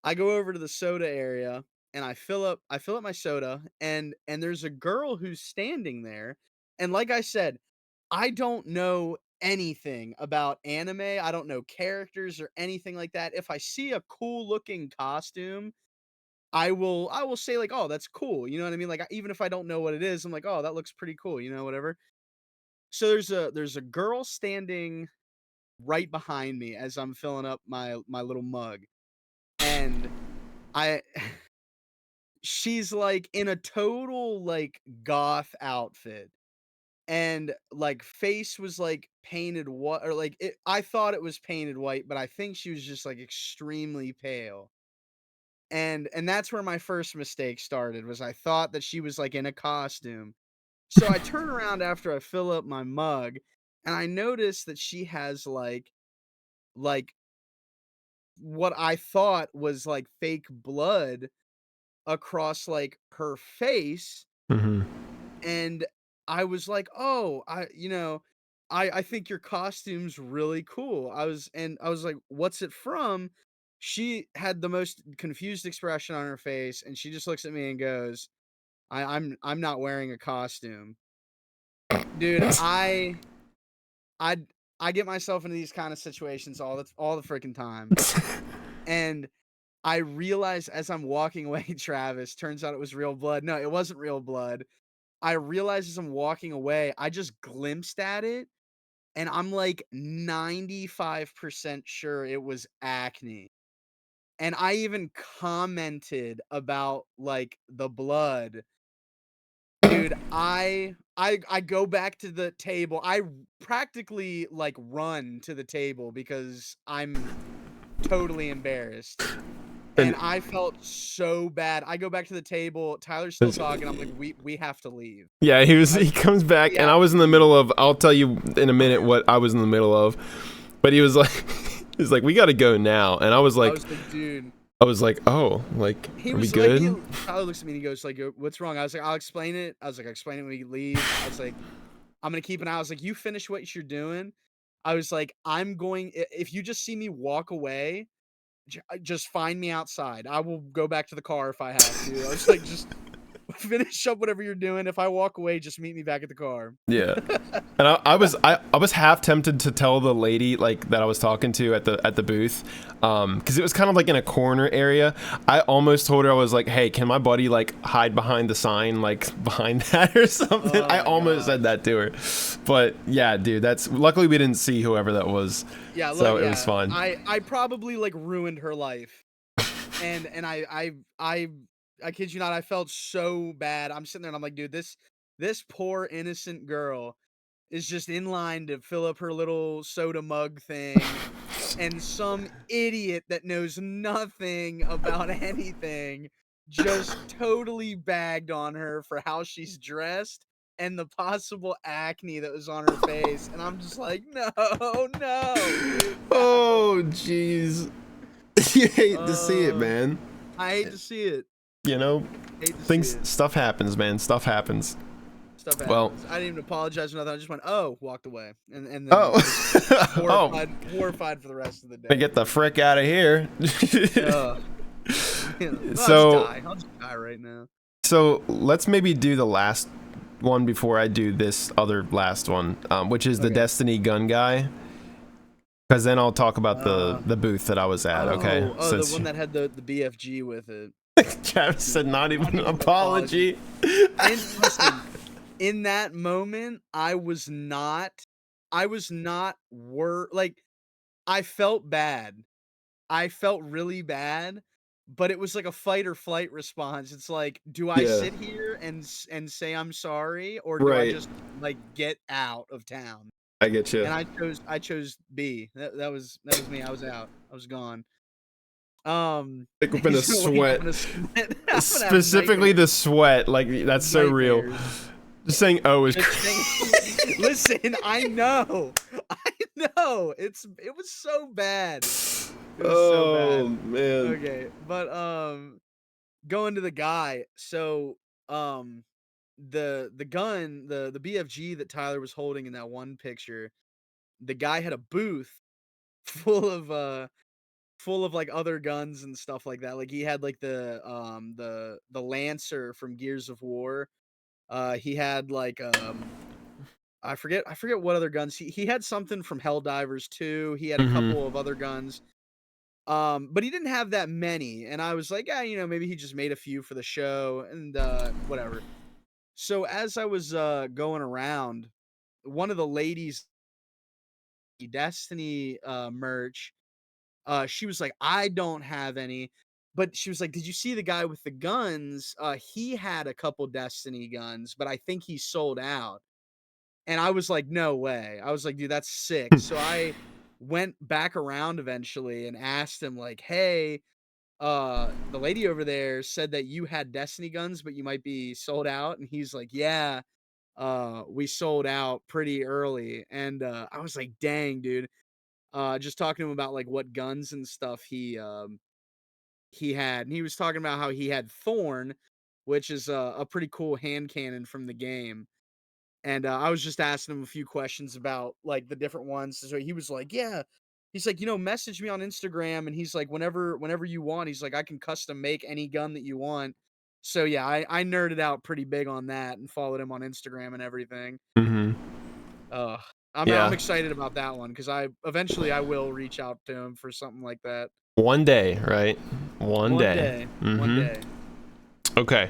Speaker 2: I go over to the soda area, and I fill up my soda, and there's a girl who's standing there. And like I said, I don't know anything about anime. I don't know characters or anything like that. If I see a cool looking costume, I will say like, "Oh, that's cool." You know what I mean? Like even if I don't know what it is, I'm like, "Oh, that looks pretty cool," whatever. So there's a girl standing right behind me as I'm filling up my little mug. And I she's like in a total like goth outfit, and like face was like painted white, or like I thought it was painted white, but I think she was just like extremely pale. And that's where my first mistake started, was I thought that she was like in a costume. So I turn around after I fill up my mug, and I notice that she has like what I thought was like fake blood across like her face.
Speaker 1: Mm-hmm.
Speaker 2: And I was like, "Oh, I think your costume's really cool." I was like, "What's it from?" She had the most confused expression on her face, and she just looks at me and goes, I'm not wearing a costume." Dude, I I get myself into these kind of situations all the freaking time. And I realized as I'm walking away, Travis, turns out it was real blood. No, it wasn't real blood. I realized as I'm walking away, I just glimpsed at it, and I'm like 95% sure it was acne. And I even commented about like the blood. Dude, I go back to the table. I practically like run to the table because I'm totally embarrassed. And
Speaker 1: And
Speaker 2: I felt so bad. I go back to the table. Tyler's still talking. I'm like, we have to leave.
Speaker 1: yeah, he comes back,
Speaker 2: We
Speaker 1: and
Speaker 2: have
Speaker 1: I was
Speaker 2: to
Speaker 1: in the
Speaker 2: leave.
Speaker 1: middle of. I'll tell you in a minute what I was in the middle of, but he was like, he's like, we got to go now, and I was
Speaker 2: I
Speaker 1: like,
Speaker 2: was like, dude.
Speaker 1: oh, like,
Speaker 2: He
Speaker 1: are we
Speaker 2: was like,
Speaker 1: good?
Speaker 2: Tyler looks at me and he goes like, "What's wrong?" I was like, "I'll explain it." I was like, "I'll explain it when we leave." I was like, "I'm gonna keep an eye." I was like, "You finish what you're doing." I was like, "I'm going. If you just see me walk away, just find me outside. I will go back to the car if I have to." I was like, "Just finish up whatever you're doing. If I walk away, just meet me back at the car."
Speaker 1: Yeah. And I was half tempted to tell the lady like that I was talking to at the booth, because it was kind of like in a corner area. I almost told her, I was like, hey, can my buddy like hide behind the sign, like behind that or something?
Speaker 2: Oh
Speaker 1: I
Speaker 2: my
Speaker 1: almost said
Speaker 2: gosh.
Speaker 1: that to her, but yeah, dude, that's luckily we didn't see whoever that was,
Speaker 2: Yeah, look,
Speaker 1: so it was
Speaker 2: yeah.
Speaker 1: fine.
Speaker 2: I probably like ruined her life. And I kid you not, I felt so bad. I'm sitting there and I'm like, dude, this poor innocent girl is just in line to fill up her little soda mug thing, and some idiot that knows nothing about anything just totally bagged on her for how she's dressed and the possible acne that was on her face. And I'm just like, no, no, dude, no.
Speaker 1: Oh, jeez. You hate to see it,
Speaker 2: Uh,
Speaker 1: man.
Speaker 2: I hate to see it.
Speaker 1: You know,
Speaker 2: Hate to see
Speaker 1: things,
Speaker 2: it.
Speaker 1: stuff happens, man. Stuff happens.
Speaker 2: Stuff
Speaker 1: Well,
Speaker 2: happens. I didn't even apologize or nothing. I just went, "Oh," walked away, and then
Speaker 1: oh,
Speaker 2: was
Speaker 1: oh,
Speaker 2: horrified for the rest of the
Speaker 1: to
Speaker 2: day.
Speaker 1: get the frick out of here.
Speaker 2: Ugh. I'll just
Speaker 1: so
Speaker 2: die. I'll just die right now.
Speaker 1: so let's maybe do the last one before I do this other last one, which is the
Speaker 2: Okay.
Speaker 1: Destiny gun guy, because then I'll talk about
Speaker 2: Uh,
Speaker 1: the booth that I was at. Okay,
Speaker 2: the
Speaker 1: since
Speaker 2: one that had the BFG with it.
Speaker 1: Travis said not
Speaker 2: Not
Speaker 1: even an
Speaker 2: even an apology.
Speaker 1: apology.
Speaker 2: And listen, in that moment, I was not like, I felt bad. I felt really bad, but it was like a fight or flight response. It's like, do I
Speaker 1: Yeah,
Speaker 2: sit here and say I'm sorry, or do I
Speaker 1: right.
Speaker 2: just like get out of town?
Speaker 1: I get you.
Speaker 2: And I chose B. That was me. I was out. I was gone.
Speaker 1: Like up in a
Speaker 2: He's gonna wake up
Speaker 1: sweat,
Speaker 2: in a sweat. I'm gonna have
Speaker 1: specifically the
Speaker 2: nightmares.
Speaker 1: sweat. Like that's so real.
Speaker 2: Nightmares.
Speaker 1: Just saying "oh" is
Speaker 2: Just
Speaker 1: crazy.
Speaker 2: saying, listen, I know. I know. It was so bad. It was so
Speaker 1: Oh
Speaker 2: bad.
Speaker 1: man.
Speaker 2: Okay, but going to the guy. So, the gun, the BFG that Tyler was holding in that one picture, the guy had a booth full of full of like other guns and stuff like that. Like he had like the Lancer from Gears of War. He had like I forget what other guns. He had something from Helldivers too. He had a
Speaker 1: Mm-hmm.
Speaker 2: couple of other guns. But he didn't have that many, and I was like, "Yeah, maybe he just made a few for the show and, whatever." So as I was, going around, one of the ladies, Destiny, merch, she was like, "I don't have any," but she was like, "Did you see the guy with the guns? He had a couple Destiny guns, but I think he sold out." And I was like, "No way." I was like, "Dude, that's sick." So I went back around eventually and asked him like, "Hey, the lady over there said that you had Destiny guns, but you might be sold out." And he's like, "Yeah, we sold out pretty early." And I was like, "Dang, dude." Just talking to him about like what guns and stuff he had. And he was talking about how he had Thorn, which is a pretty cool hand cannon from the game. And I was just asking him a few questions about like the different ones. So he was like, "Yeah." He's like, "Message me on Instagram." And he's like, "Whenever you want," he's like, "I can custom make any gun that you want." So yeah, I nerded out pretty big on that and followed him on Instagram and everything.
Speaker 1: Mm-hmm.
Speaker 2: Uh, I'm
Speaker 1: Yeah.
Speaker 2: excited about that one because I will reach out to him for something like that
Speaker 1: One day, right? One
Speaker 2: one
Speaker 1: day.
Speaker 2: day. One
Speaker 1: Mm-hmm.
Speaker 2: day.
Speaker 1: Okay.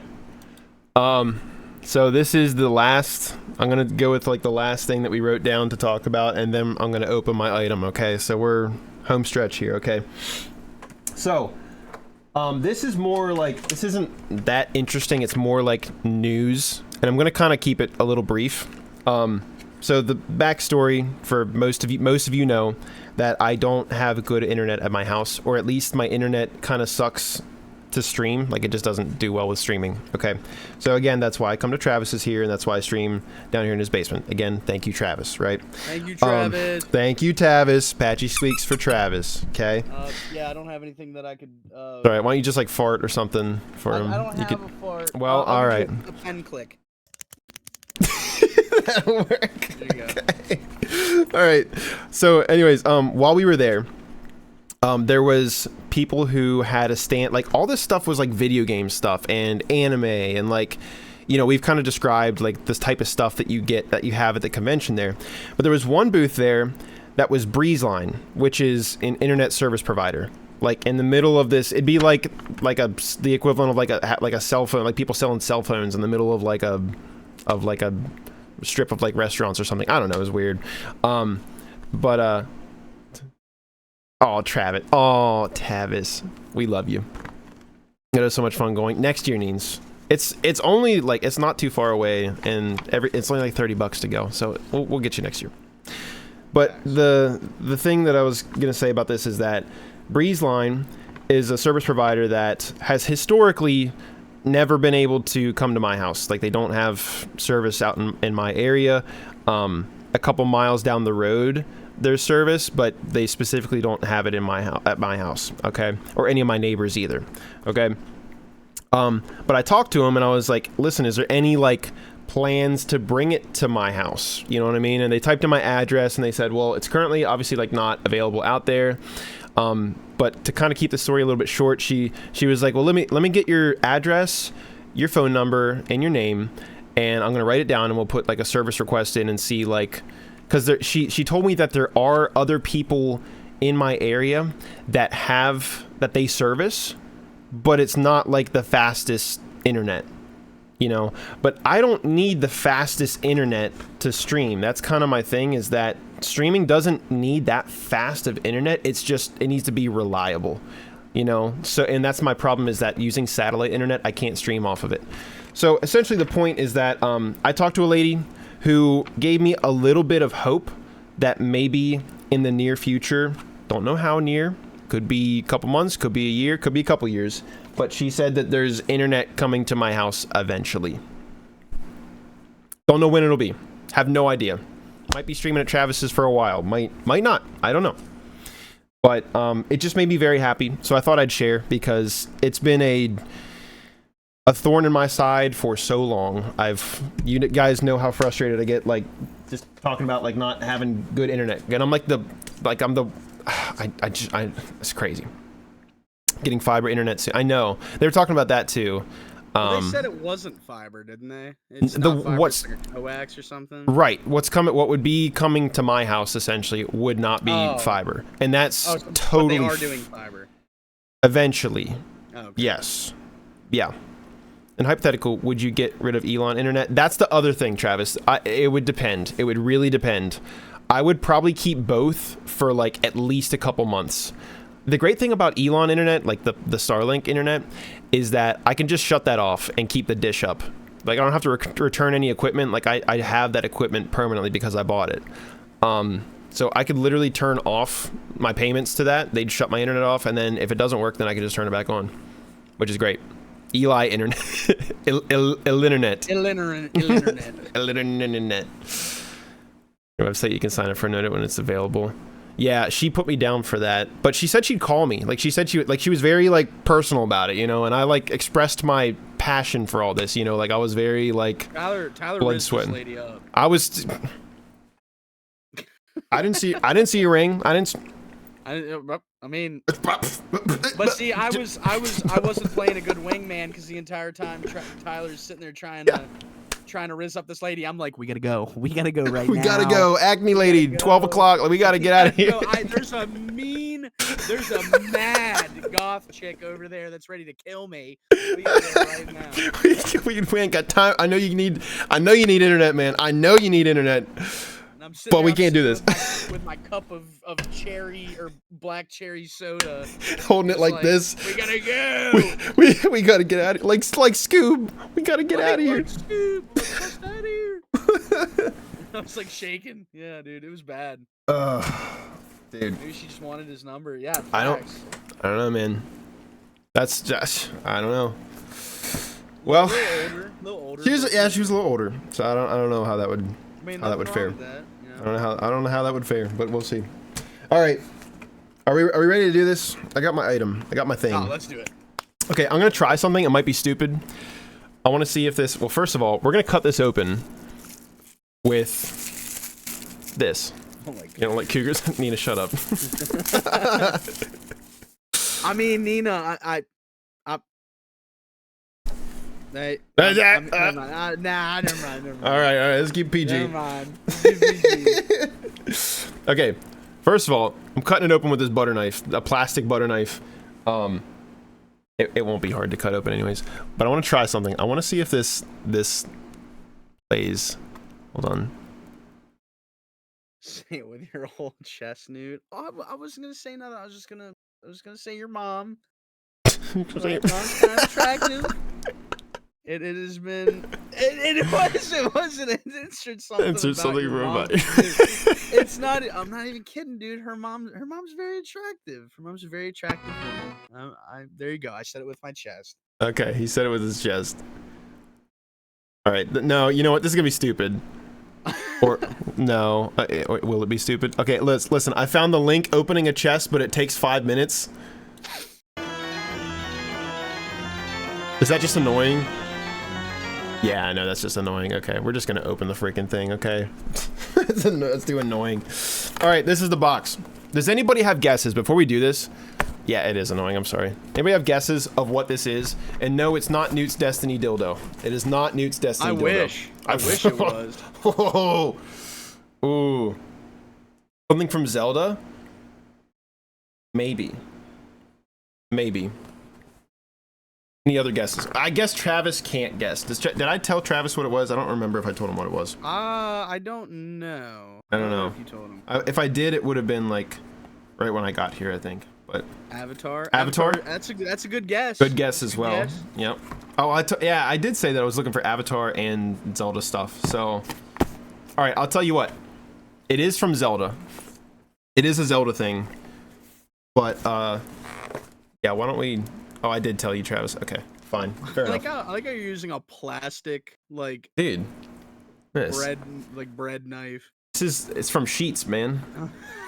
Speaker 1: Um, So this is the last. I'm gonna go with like the last thing that we wrote down to talk about, and then I'm gonna open my item. Okay, so we're home stretch here. Okay. So, this is more like, this isn't that interesting. It's more like news, and I'm gonna kind of keep it a little brief. So the backstory for most of you know that I don't have good internet at my house, or at least my internet kind of sucks to stream. Like, it just doesn't do well with streaming. Okay, so again, that's why I come to Travis's here, and that's why I stream down here in his basement. Again, thank you, Travis. Right?
Speaker 2: Thank you, Travis.
Speaker 1: Thank you, Travis. Patchy squeaks for Travis. Okay.
Speaker 2: Yeah, I don't have anything that I could.
Speaker 1: All right, why don't you just like fart or something for him?
Speaker 2: I don't have a fart.
Speaker 1: Well, all right.
Speaker 2: A pen click.
Speaker 1: That'll work.
Speaker 2: There you go.
Speaker 1: Okay. All right. So, anyways, while we were there, there was people who had a stand. Like, all this stuff was like video game stuff and anime, and like, you know, we've kind of described like this type of stuff that you have at the convention there. But there was one booth there that was Breezeline, which is an internet service provider. Like, in the middle of this, it'd be like the equivalent of like a cell phone, like people selling cell phones in the middle of like a strip of like restaurants or something. I don't know, it was weird. Oh, Travis. Oh, Tavis. We love you. It was so much fun going. Next year, Neens. It's only like, it's not too far away, and it's only like $30 to go. So we'll get you next year. But the thing that I was gonna say about this is that Breezeline is a service provider that has historically never been able to come to my house. Like, they don't have service out in my area. A couple miles down the road there's service, but they specifically don't have it in at my house. Okay, or any of my neighbors either. Okay. But I talked to him and I was like, listen, is there any like plans to bring it to my house? You know what I mean? And they typed in my address and they said, well, it's currently obviously like not available out there. But to kind of keep the story a little bit short, she was like, well, let me get your address, your phone number, and your name, and I'm gonna write it down, and we'll put like a service request in and see, like, because she told me that there are other people in my area that they service, but it's not like the fastest internet, you know. But I don't need the fastest internet to stream. That's kind of my thing, is that streaming doesn't need that fast of internet. It's just, it needs to be reliable, you know. So, and that's my problem, is that using satellite internet, I can't stream off of it. So essentially the point is that I talked to a lady who gave me a little bit of hope that maybe in the near future, don't know how near, could be a couple months, could be a year, could be a couple years, but she said that there's internet coming to my house eventually. Don't know when it'll be. Have no idea. Might be streaming at Travis's for a while. Might not. I don't know. But it just made me very happy. So I thought I'd share, because it's been a thorn in my side for so long. You guys know how frustrated I get, like, just talking about like not having good internet. And I'm like it's crazy. Getting fiber internet soon. I know. They were talking about that too.
Speaker 2: They said it wasn't fiber, didn't they? It's not fiber, it's like a coax or something.
Speaker 1: Right. What would be coming to my house essentially would not be fiber, and that's totally.
Speaker 2: But they are doing fiber.
Speaker 1: Eventually.
Speaker 2: Oh, okay.
Speaker 1: Yes. Yeah. And hypothetical, would you get rid of Elon internet? That's the other thing, Travis. It would depend. It would really depend. I would probably keep both for like at least a couple months. The great thing about Elon internet, like the Starlink internet, is that I can just shut that off and keep the dish up. Like, I don't have to return any equipment. Like, I have that equipment permanently because I bought it. So I could literally turn off my payments to that. They'd shut my internet off, and then if it doesn't work, then I can just turn it back on, which is great. Eli internet. Internet. Internet. Website you can sign up for a note when it's available. Yeah, she put me down for that, but she said she'd call me. Like, she said she was very like personal about it, you know, and I like expressed my passion for all this, you know, like I was very like
Speaker 2: Tyler
Speaker 1: blood sweating.
Speaker 2: Lady up.
Speaker 1: I didn't see a ring. I mean,
Speaker 2: but see, I wasn't playing a good wingman, because the entire time Tyler's sitting there trying to trying to rizz up this lady. I'm like, we gotta go. We gotta go right now.
Speaker 1: We gotta go. Acne lady, 12 o'clock. We gotta get out of here.
Speaker 2: There's a mad goth chick over there that's ready to kill me. We gotta go right now.
Speaker 1: we ain't got time. I know you need internet, man. I know you need internet. But we can't do this.
Speaker 2: With my cup of cherry or black cherry soda.
Speaker 1: Holding it like this.
Speaker 2: We gotta go.
Speaker 1: We gotta get out of here. Like Scoob. We gotta get out of here.
Speaker 2: Scoob. Let's get out of here. I was like shaking. Yeah, dude. It was bad.
Speaker 1: Dude.
Speaker 2: Maybe she just wanted his number. Yeah.
Speaker 1: I don't know, man. That's just, I don't know. Well, a little older. She was a little older. So I don't know how that would fare. I don't know how that would fare, but we'll see. All right, are we ready to do this? I got my item. I got my thing.
Speaker 2: Oh, let's do it.
Speaker 1: Okay, I'm gonna try something. It might be stupid. I want to see if this. Well, first of all, we're gonna cut this open with this. Oh my God. You know, like cougars. Nina, shut up.
Speaker 2: I mean, Nina, never mind.
Speaker 1: All right, let's keep PG.
Speaker 2: Never mind. PG.
Speaker 1: Okay, first of all, I'm cutting it open with this butter knife, a plastic butter knife. It won't be hard to cut open anyways, but I want to try something. I want to see if this plays. Hold on.
Speaker 2: Say it with your whole chest nude. Oh, I wasn't gonna say nothing. I was gonna say your mom. Mom's kind of attractive. It has been. It wasn't. It insert something about It's not. I'm not even kidding, dude. Her mom's very attractive. Her mom's a very attractive woman. There you go. I said it with my chest.
Speaker 1: Okay, he said it with his chest. All right. No, you know what? This is gonna be stupid. Or no? Will it be stupid? Okay, listen. I found the link opening a chest, but it takes 5 minutes. Is that just annoying? Yeah, I know, that's just annoying. Okay, we're just gonna open the freaking thing, okay? It's too annoying. Alright, this is the box. Does anybody have guesses before we do this? Yeah, it is annoying, I'm sorry. Anybody have guesses of what this is? And no, it's not Newt's Destiny dildo. It is not Newt's Destiny dildo.
Speaker 2: I wish it was.
Speaker 1: Oh. Ooh. Something from Zelda? Maybe. Any other guesses? I guess Travis can't guess. Did I tell Travis what it was? I don't remember if I told him what it was.
Speaker 2: I don't know.
Speaker 1: I don't know.
Speaker 2: If you told him.
Speaker 1: If I did, it would have been like right when I got here, I think. But
Speaker 2: Avatar. That's a good guess.
Speaker 1: Good guess as well. Guess. Yep. Oh, yeah, I did say that I was looking for Avatar and Zelda stuff. So, all right, I'll tell you what. It is from Zelda. It is a Zelda thing. But yeah, why don't we? Oh, I did tell you, Travis. Okay, fine. Fair enough.
Speaker 2: I like how you're using a plastic, like,
Speaker 1: dude,
Speaker 2: bread knife.
Speaker 1: It's from Sheets, man.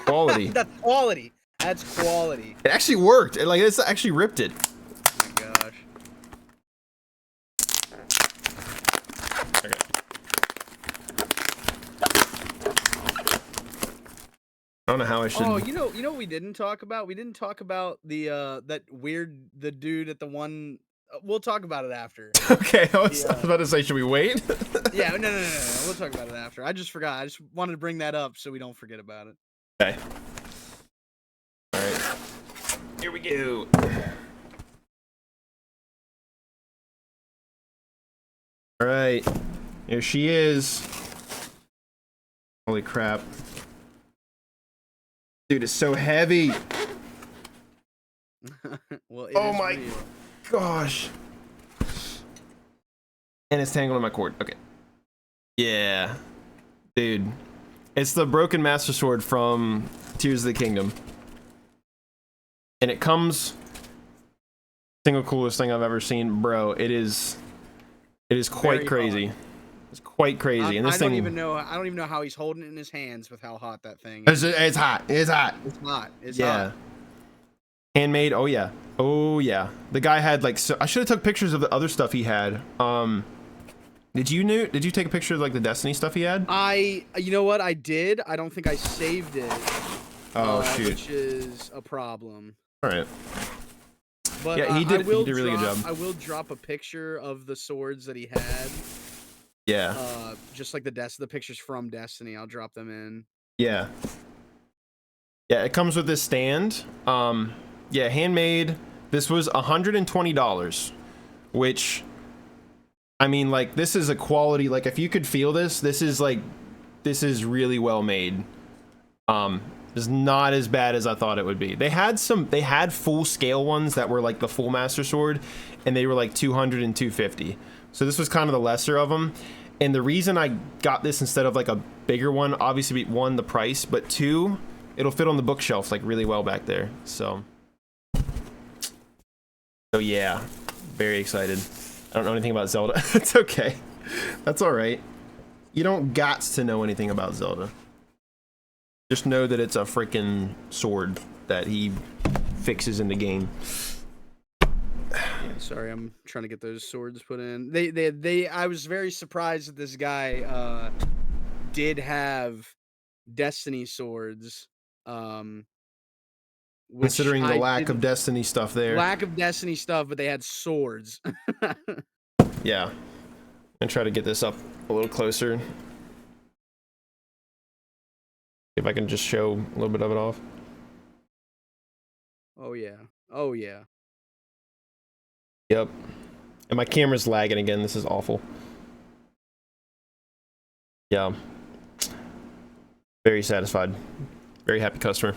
Speaker 1: Quality.
Speaker 2: That's quality. That's quality.
Speaker 1: It actually worked. It's actually ripped it.
Speaker 2: Oh my gosh.
Speaker 1: Okay. I don't know how I should.
Speaker 2: Oh, you know what we didn't talk about? We didn't talk about the the dude at the one. We'll talk about it after.
Speaker 1: Okay, I was about to say, should we wait?
Speaker 2: Yeah, no. We'll talk about it after. I just forgot. I just wanted to bring that up so we don't forget about it.
Speaker 1: Okay. All right. Here we go. All right. Here she is. Holy crap. Dude, it's so heavy.
Speaker 2: Well,
Speaker 1: oh my gosh. And it's tangled in my cord. Okay. Yeah. Dude. It's the Broken Master Sword from Tears of the Kingdom. And it comes... Single coolest thing I've ever seen. Bro, it is quite very crazy. Hot. It's quite crazy. And this thing... I
Speaker 2: don't even know how he's holding it in his hands with how hot that thing
Speaker 1: is. It's hot. It's hot.
Speaker 2: It's hot. It's
Speaker 1: hot. Handmade. Oh yeah. Oh yeah. The guy had like, so I should have took pictures of the other stuff he had. Did you take a picture of like the Destiny stuff he had?
Speaker 2: You know what? I did. I don't think I saved it.
Speaker 1: Oh shoot.
Speaker 2: Which is a problem.
Speaker 1: All right.
Speaker 2: But
Speaker 1: yeah, he did a really good job.
Speaker 2: I will drop a picture of the swords that he had.
Speaker 1: Yeah.
Speaker 2: Just like the pictures from Destiny. I'll drop them in.
Speaker 1: Yeah. Yeah, it comes with this stand. Yeah, handmade. This was $120, which, I mean, like, this is a quality, like, if you could feel this, this is really well made. It's not as bad as I thought it would be. They had full scale ones that were like the full Master Sword, and they were like 200 and 250. So this was kind of the lesser of them. And the reason I got this instead of like a bigger one, obviously, one, the price, but two, it'll fit on the bookshelf like really well back there. So yeah, very excited. I don't know anything about Zelda. It's okay. That's all right. You don't got to know anything about Zelda. Just know that it's a freaking sword that he fixes in the game.
Speaker 2: Yeah, sorry, I'm trying to get those swords put in. I was very surprised that this guy did have Destiny swords.
Speaker 1: Considering the lack of Destiny stuff there.
Speaker 2: Lack of Destiny stuff, but they had swords.
Speaker 1: Yeah. And try to get this up a little closer. If I can just show a little bit of it off.
Speaker 2: Oh yeah. Oh yeah.
Speaker 1: Yep. And my camera's lagging again. This is awful. Yeah. Very satisfied. Very happy customer.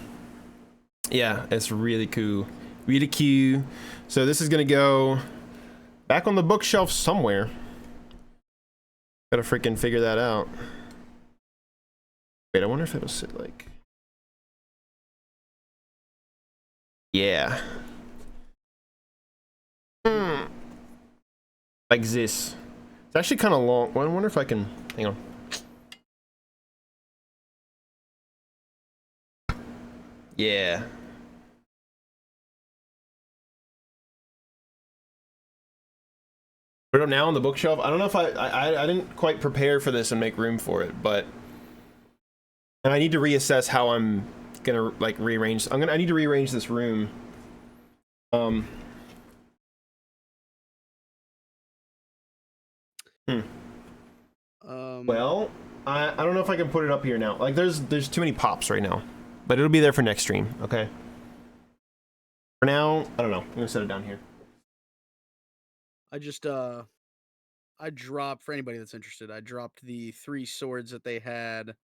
Speaker 1: Yeah, it's really cool. Really cool. So this is gonna go back on the bookshelf somewhere. Gotta freaking figure that out. Wait, I wonder if it'll sit like... Yeah. Like this. It's actually kind of long. Well, I wonder if I can... Hang on. Yeah. Put it up now on the bookshelf. I don't know if I didn't quite prepare for this and make room for it, but... And I need to reassess how I'm gonna like rearrange. I need to rearrange this room. Well, I don't know if I can put it up here now. Like there's too many pops right now, but it'll be there for next stream. Okay. For now, I don't know. I'm gonna set it down here.
Speaker 2: I dropped, for anybody that's interested, I dropped the 3 swords that they had.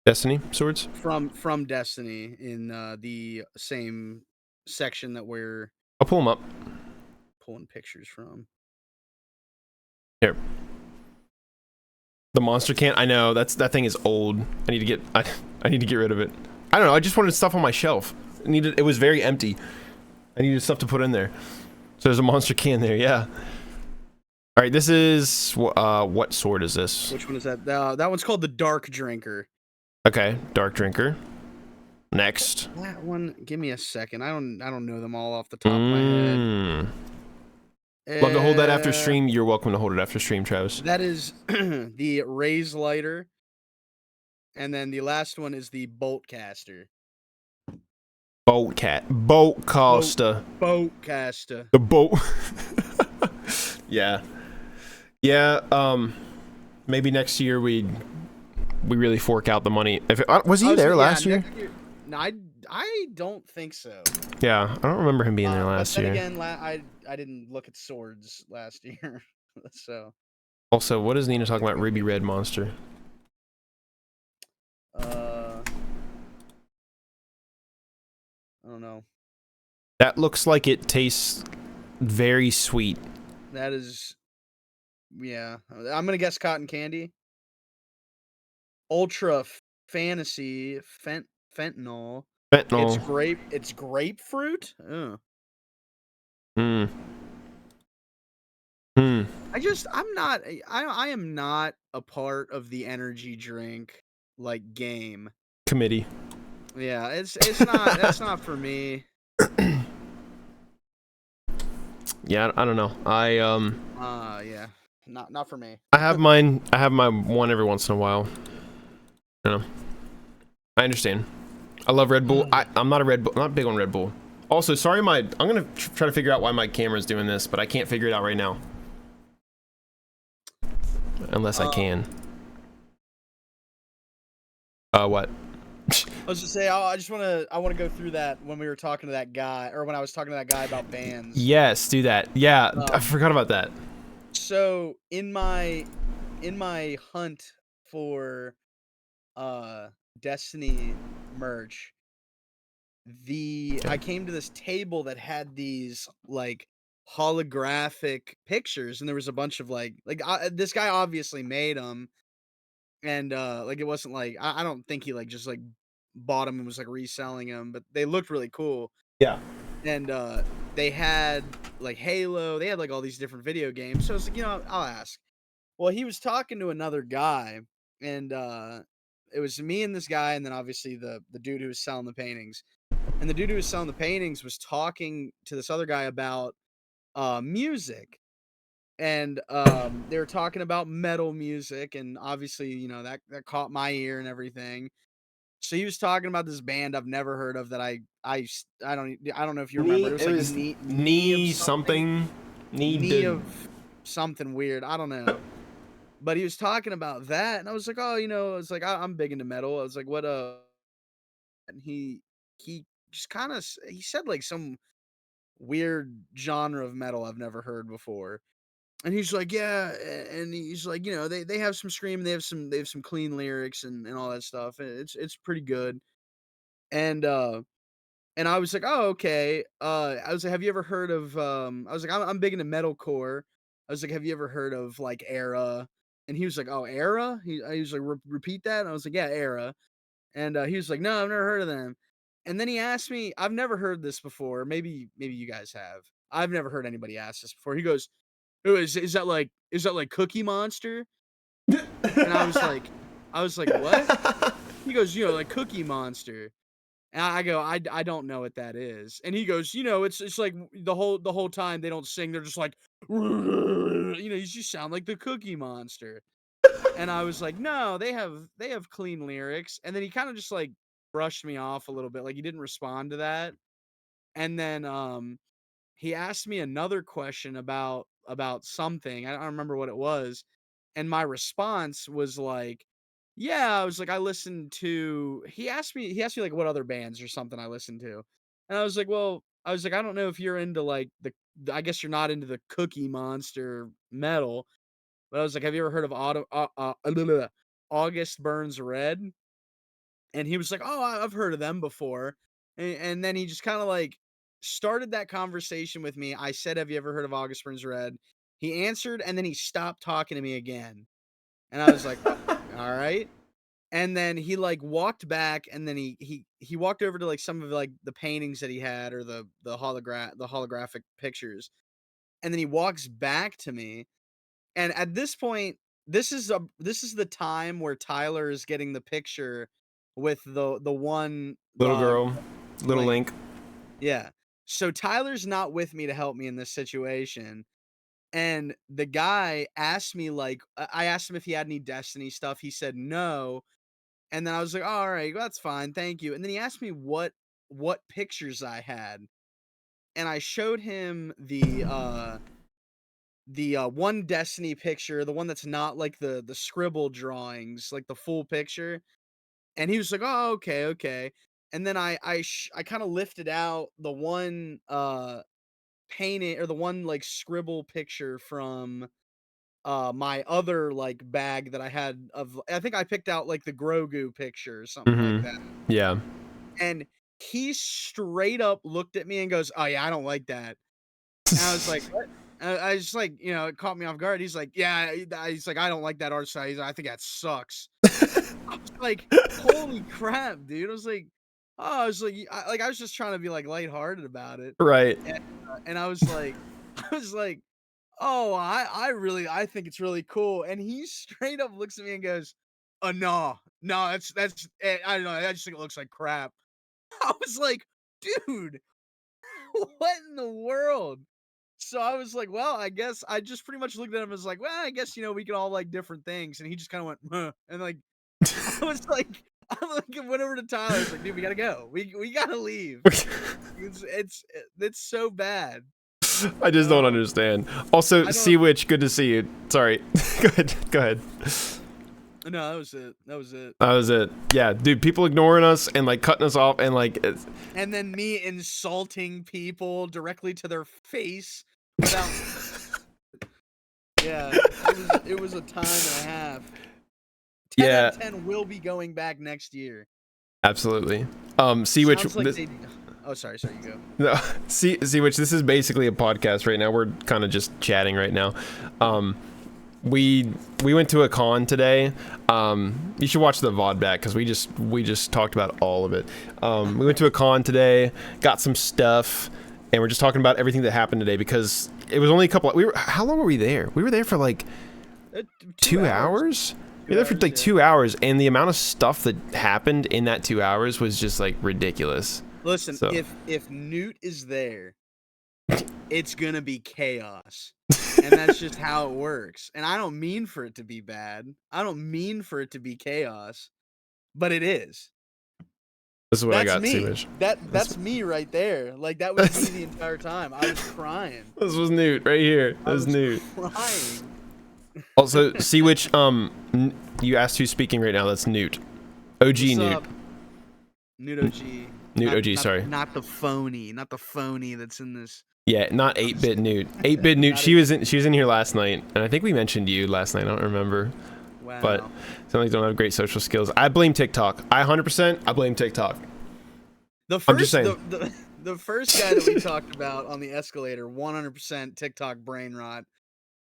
Speaker 1: Destiny swords?
Speaker 2: From Destiny in the same section that we're...
Speaker 1: I'll pull them up.
Speaker 2: Pulling pictures from.
Speaker 1: Here. The monster can. I know that thing is old. I need to get rid of it. I don't know. I just wanted stuff on my shelf. It was very empty. I needed stuff to put in there. So there's a monster can there. Yeah. All right. This is what sword is this?
Speaker 2: Which one is that? That one's called the Dark Drinker.
Speaker 1: Okay, Dark Drinker. Next.
Speaker 2: That one. Give me a second. I don't know them all off the top of my head.
Speaker 1: Love to hold that after stream. You're welcome to hold it after stream, Travis.
Speaker 2: That is the Raise Lighter. And then the last one is the Bolt Caster.
Speaker 1: Bolt caster.
Speaker 2: Boat caster.
Speaker 1: The boat. Yeah. Yeah, maybe next year we really fork out the money. If was he there last year?
Speaker 2: No, I don't think so.
Speaker 1: Yeah, I don't remember him being there last year.
Speaker 2: Again, I didn't look at swords last year, so.
Speaker 1: Also, what is Nina talking about? Ruby Red Monster.
Speaker 2: I don't know.
Speaker 1: That looks like it tastes very sweet.
Speaker 2: That is, yeah. I'm gonna guess cotton candy. Ultra fantasy fentanyl.
Speaker 1: Fentanyl.
Speaker 2: It's grapefruit. I am not a part of the energy drink like game
Speaker 1: committee.
Speaker 2: Yeah, it's not that's not for me.
Speaker 1: Yeah, I don't know.
Speaker 2: Yeah. Not for me.
Speaker 1: I have mine. I have my one every once in a while. You know. I understand. I love Red Bull. I'm not big on Red Bull. Also, sorry, I'm gonna try to figure out why my camera's doing this, but I can't figure it out right now. unless I can. What?
Speaker 2: I was just say I want to go through that when we were talking to that guy, or when I was talking to that guy about bands.
Speaker 1: Yes, do that. Yeah, I forgot about that.
Speaker 2: So in my hunt for Destiny merch, I came to this table that had these like holographic pictures, and there was a bunch of this guy obviously made them, and like it wasn't like I don't think he like just like bought them and was like reselling them, but they looked really cool.
Speaker 1: Yeah.
Speaker 2: And they had like Halo, they had like all these different video games. So I was like, I'll ask. Well, he was talking to another guy, and it was me and this guy, and then obviously the dude who was selling the paintings. And the dude who was selling the paintings was talking to this other guy about music. And they were talking about metal music, and obviously, that caught my ear and everything. So he was talking about this band I've never heard of that I don't know if you remember. It was like
Speaker 1: knee something.
Speaker 2: Knee of something weird. I don't know. But he was talking about that, and I was like, oh, I was like, I'm big into metal. I was like, what and he just kind of he said like some weird genre of metal I've never heard before. And he's like, yeah, and he's like, they have some scream, they have some clean lyrics and all that stuff. And it's pretty good. And I was like, "Oh, okay." I was like, "Have you ever heard of?" I was like, "I'm big into metalcore." I was like, "Have you ever heard of like Era?" And he was like, "Oh, Era?" He was like, Repeat that." And I was like, "Yeah, Era." And he was like, "No, I've never heard of them." And then he asked me, "I've never heard this before. Maybe you guys have. I've never heard anybody ask this before." He goes, "Oh, is that like Cookie Monster?" And I was like, "What?" He goes, like Cookie Monster." And I go, I don't know what that is. And he goes, it's like the whole time they don't sing, they're just like, you just sound like the Cookie Monster. And I was like, no, they have clean lyrics. And then he kind of just like brushed me off a little bit, like he didn't respond to that. And then he asked me another question about something. I don't remember what it was. And my response was like, yeah, I was like, I listened to he asked me like what other bands or something I listened to. And I was like, well, I was like, I don't know if you're into like I guess you're not into the Cookie Monster metal, but I was like, have you ever heard of August Burns Red? And he was like, oh, I've heard of them before. And then he just kind of like started that conversation with me. I said, have you ever heard of August Burns Red? He answered, and then he stopped talking to me again. And I was like, oh, all right. And then he like walked back, and then he walked over to like some of like the paintings that he had, or the holographic pictures. And then he walks back to me. And at this point, this is the time where Tyler is getting the picture with the one
Speaker 1: Little girl, little Link.
Speaker 2: Yeah. So Tyler's not with me to help me in this situation. And the guy asked me like I asked him if he had any Destiny stuff. He said no. And then I was like, oh, all right, well, that's fine, thank you. And then he asked me what pictures I had. And I showed him the one Destiny picture, the one that's not like the scribble drawings, like the full picture. And he was like, "Oh, okay, okay." And then I kind of lifted out the one painting, or the one like scribble picture from my other like bag that I had of, I think I picked out like the Grogu picture or something like that.
Speaker 1: Yeah.
Speaker 2: And he straight up looked at me and goes, "Oh yeah, I don't like that." And I was like, "What?" I just like, it caught me off guard. He's like, "Yeah," he's like, "I don't like that art style. I think that sucks." I was like, "Holy crap, dude!" I was like, "Oh," I was like, I was just trying to be like lighthearted about it,
Speaker 1: Right.
Speaker 2: and I was like, I was like, "Oh, I think it's really cool." And he straight up looks at me and goes, no, no, I don't know. I just think it looks like crap." I was like, "Dude, what in the world?" So I was like, "Well, I guess," I just pretty much looked at him as like, "Well, I guess we can all like different things." And he just kind of went, "Huh," and like I was like, went over to Tyler. I was like, "Dude, we gotta go. We gotta leave. It's so bad."
Speaker 1: I just don't understand. Also, Sea Witch, good to see you. Sorry. Go ahead.
Speaker 2: No, that was it. That
Speaker 1: was it. Yeah, dude, people ignoring us and like cutting us off and like
Speaker 2: and then me insulting people directly to their face without Yeah, it was a time and a half. 10 out of 10 will be going back next year.
Speaker 1: Absolutely. Sea Witch like
Speaker 2: Oh, sorry, you go.
Speaker 1: No, Sea Witch, this is basically a podcast right now. We're kind of just chatting right now. We went to a con today. You should watch the VOD back because we just talked about all of it. We went to a con today, got some stuff, and we're just talking about everything that happened today because it was only a couple. How long were we there? We were there for like 2 hours. We were there for like 2 hours, and the amount of stuff that happened in that 2 hours was just like ridiculous.
Speaker 2: Listen, if Newt is there, it's gonna be chaos. And that's just how it works. And I don't mean for it to be bad. I don't mean for it to be chaos. But it is.
Speaker 1: This is what I got, Sea Witch.
Speaker 2: That's me right there. Like, that was me the entire time. I was crying.
Speaker 1: This was Newt right here. That was Newt.
Speaker 2: Crying.
Speaker 1: Also, Sea Witch, you asked who's speaking right now. That's Newt. OG Newt.
Speaker 2: Up? Newt OG.
Speaker 1: Newt OG, sorry.
Speaker 2: Not the phony that's in this.
Speaker 1: Yeah, not 8-bit Newt. 8-bit Newt. She was in here last night, and I think we mentioned you last night. I don't remember.
Speaker 2: Wow.
Speaker 1: But certainly don't have great social skills. I blame TikTok. I 100% blame TikTok.
Speaker 2: I'm just saying. The first guy that we talked about on the escalator, 100% TikTok brain rot.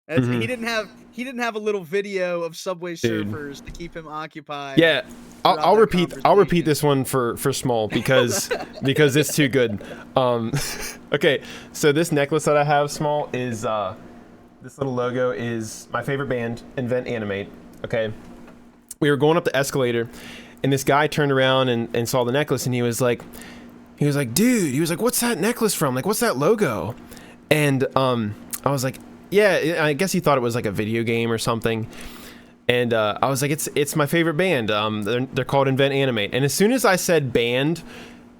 Speaker 2: He didn't have a little video of Subway Surfers to keep him occupied.
Speaker 1: Yeah, I'll repeat this one for Small because it's too good. Okay, so this necklace that I have, Small, is this little logo is my favorite band, Invent Animate. Okay, we were going up the escalator, and this guy turned around and saw the necklace, and he was like, dude, what's that necklace from? Like, what's that logo? And I was like, yeah, I guess he thought it was like a video game or something. And I was like, it's my favorite band. They're called Invent Animate. And as soon as I said band,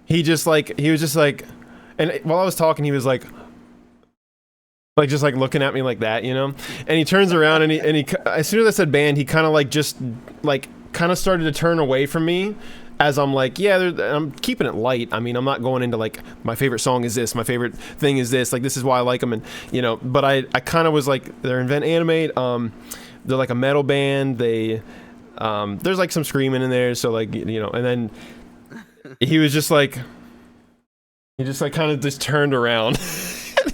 Speaker 1: he was just like, and while I was talking, he was like just like looking at me like that, you know? And he turns around and he as soon as I said band, he kind of like just like kind of started to turn away from me. As I'm like, yeah, I'm keeping it light. I mean, I'm not going into like, my favorite song is this, my favorite thing is this, like this is why I like them, and you know. But I kind of was like, they're Invent Animate. They're like a metal band. They there's like some screaming in there, so like, you know. And then he was just like, kind of just turned around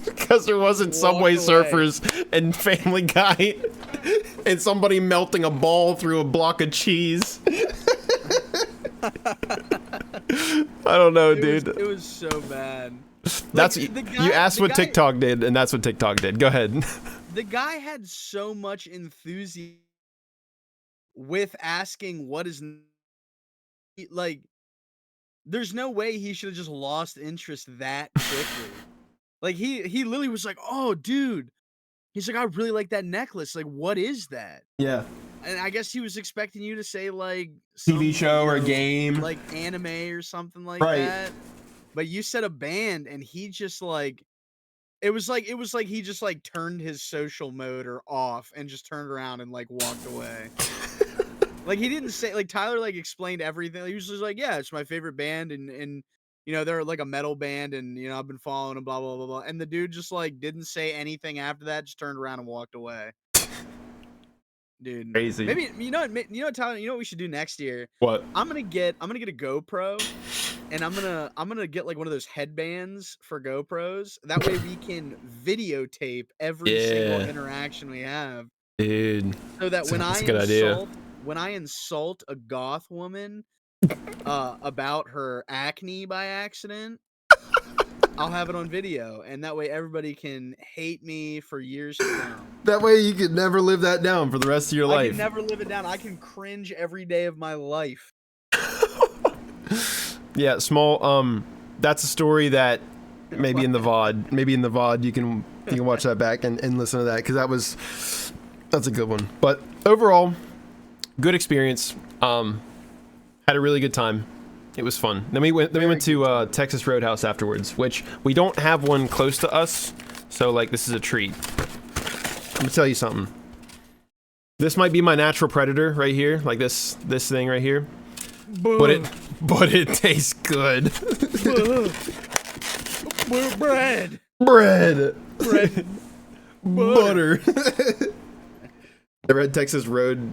Speaker 1: because there wasn't Subway Surfers and Family Guy and somebody melting a ball through a block of cheese. I don't know, dude.
Speaker 2: It was so bad.
Speaker 1: That's you asked what TikTok did, and that's what TikTok did. Go ahead.
Speaker 2: The guy had so much enthusiasm with asking what is like. There's no way he should have just lost interest that quickly. Like he literally was like, "Oh, dude," he's like, "I really like that necklace. Like, what is that?"
Speaker 1: Yeah.
Speaker 2: And I guess he was expecting you to say like
Speaker 1: TV show or a game,
Speaker 2: like anime or something like that. But you said a band, and he just like, it was like he just like turned his social motor off and just turned around and like walked away. Like he didn't say, like Tyler like explained everything. He was just like, yeah, it's my favorite band, and you know, they're like a metal band, and you know, I've been following them, blah blah blah blah. And the dude just like didn't say anything after that, just turned around and walked away. Dude,
Speaker 1: crazy.
Speaker 2: Maybe you know what, Tyler, you know what we should do next year?
Speaker 1: What?
Speaker 2: I'm gonna get a GoPro, and I'm gonna get like one of those headbands for GoPros. That way we can videotape every single interaction we have.
Speaker 1: Dude.
Speaker 2: So that when I insult a goth woman about her acne by accident, I'll have it on video, and that way everybody can hate me for years to come. That
Speaker 1: way you could never live that down for the rest of your life.
Speaker 2: I can never live it down. I can cringe every day of my life.
Speaker 1: Yeah, Small. That's a story that maybe in the VOD you can watch that back and listen to that, because that's a good one. But overall, good experience. Had a really good time. It was fun. Then we went to Texas Roadhouse afterwards, which we don't have one close to us, So like this is a treat. I'm gonna tell you something. This might be my natural predator right here, like this thing right here. But it tastes good.
Speaker 2: Bread.
Speaker 1: Butter. The Red Texas Road.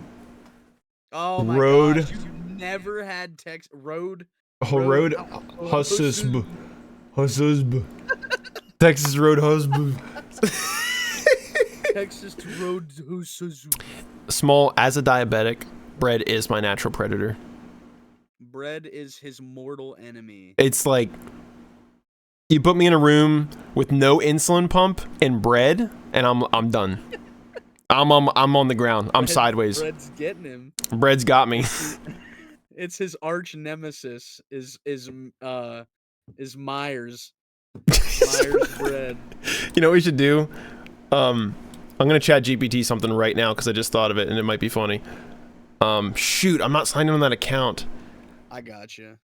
Speaker 2: Oh my gosh, you've never had Road
Speaker 1: Hussusb. Texas Road Husband.
Speaker 2: Texas Road Hussusb.
Speaker 1: Small, as a diabetic, bread is my natural predator.
Speaker 2: Bread is his mortal enemy.
Speaker 1: It's like you put me in a room with no insulin pump and bread, and I'm done. I'm on the ground. I'm sideways.
Speaker 2: Bread's getting him.
Speaker 1: Bread's got me.
Speaker 2: It's his arch nemesis. Is Myers. Myers bread.
Speaker 1: You know what we should do? I'm gonna chat GPT something right now because I just thought of it and it might be funny. Shoot, I'm not signed in on that account.
Speaker 2: I gotcha.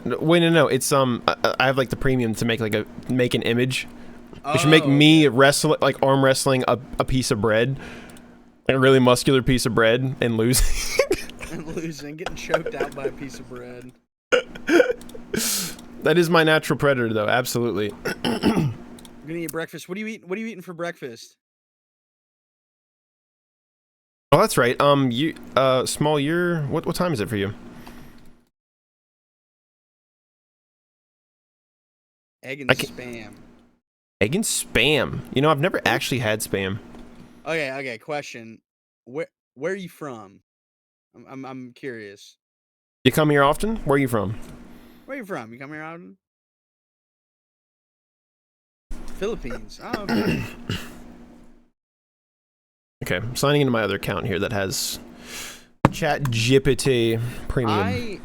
Speaker 1: Wait, no. It's I have like the premium to make like make an image. We should make
Speaker 2: Oh,
Speaker 1: me wrestle, like arm wrestling a piece of bread, like a really muscular piece of bread, and losing.
Speaker 2: And losing, getting choked out by a piece of bread.
Speaker 1: That is my natural predator, though. Absolutely.
Speaker 2: I'm gonna eat breakfast. What are you eating? What are you eating for breakfast?
Speaker 1: Oh, that's right. Small. What time is it for you?
Speaker 2: Egg and spam.
Speaker 1: Egg and spam. You know, I've never actually had spam.
Speaker 2: Okay. Question: Where are you from? I'm curious.
Speaker 1: You come here often? Where are you from?
Speaker 2: Where are you from? You come here often? Philippines. Oh, okay.
Speaker 1: Okay, I'm signing into my other account here that has Chat GPT Premium.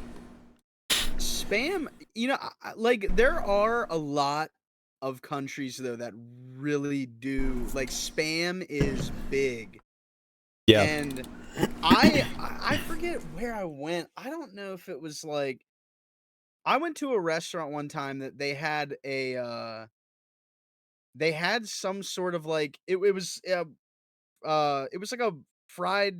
Speaker 2: Spam. You know, like there are a lot of countries though that really do like spam is big.
Speaker 1: Yeah.
Speaker 2: And I forget where I went. I don't know if it was like I went to a restaurant one time that they had some sort of like it was like a fried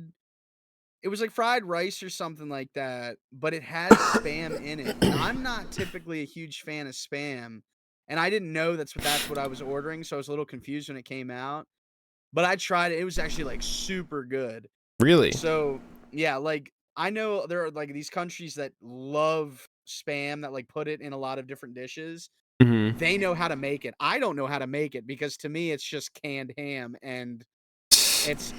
Speaker 2: it was like fried rice or something like that, but it had spam in it. And I'm not typically a huge fan of spam, and I didn't know that's what I was ordering, so I was a little confused when it came out. But I tried it. It was actually like super good.
Speaker 1: Really?
Speaker 2: So, yeah, like I know there are like these countries that love spam that like put it in a lot of different dishes.
Speaker 1: Mm-hmm.
Speaker 2: They know how to make it. I don't know how to make it because to me it's just canned ham and it's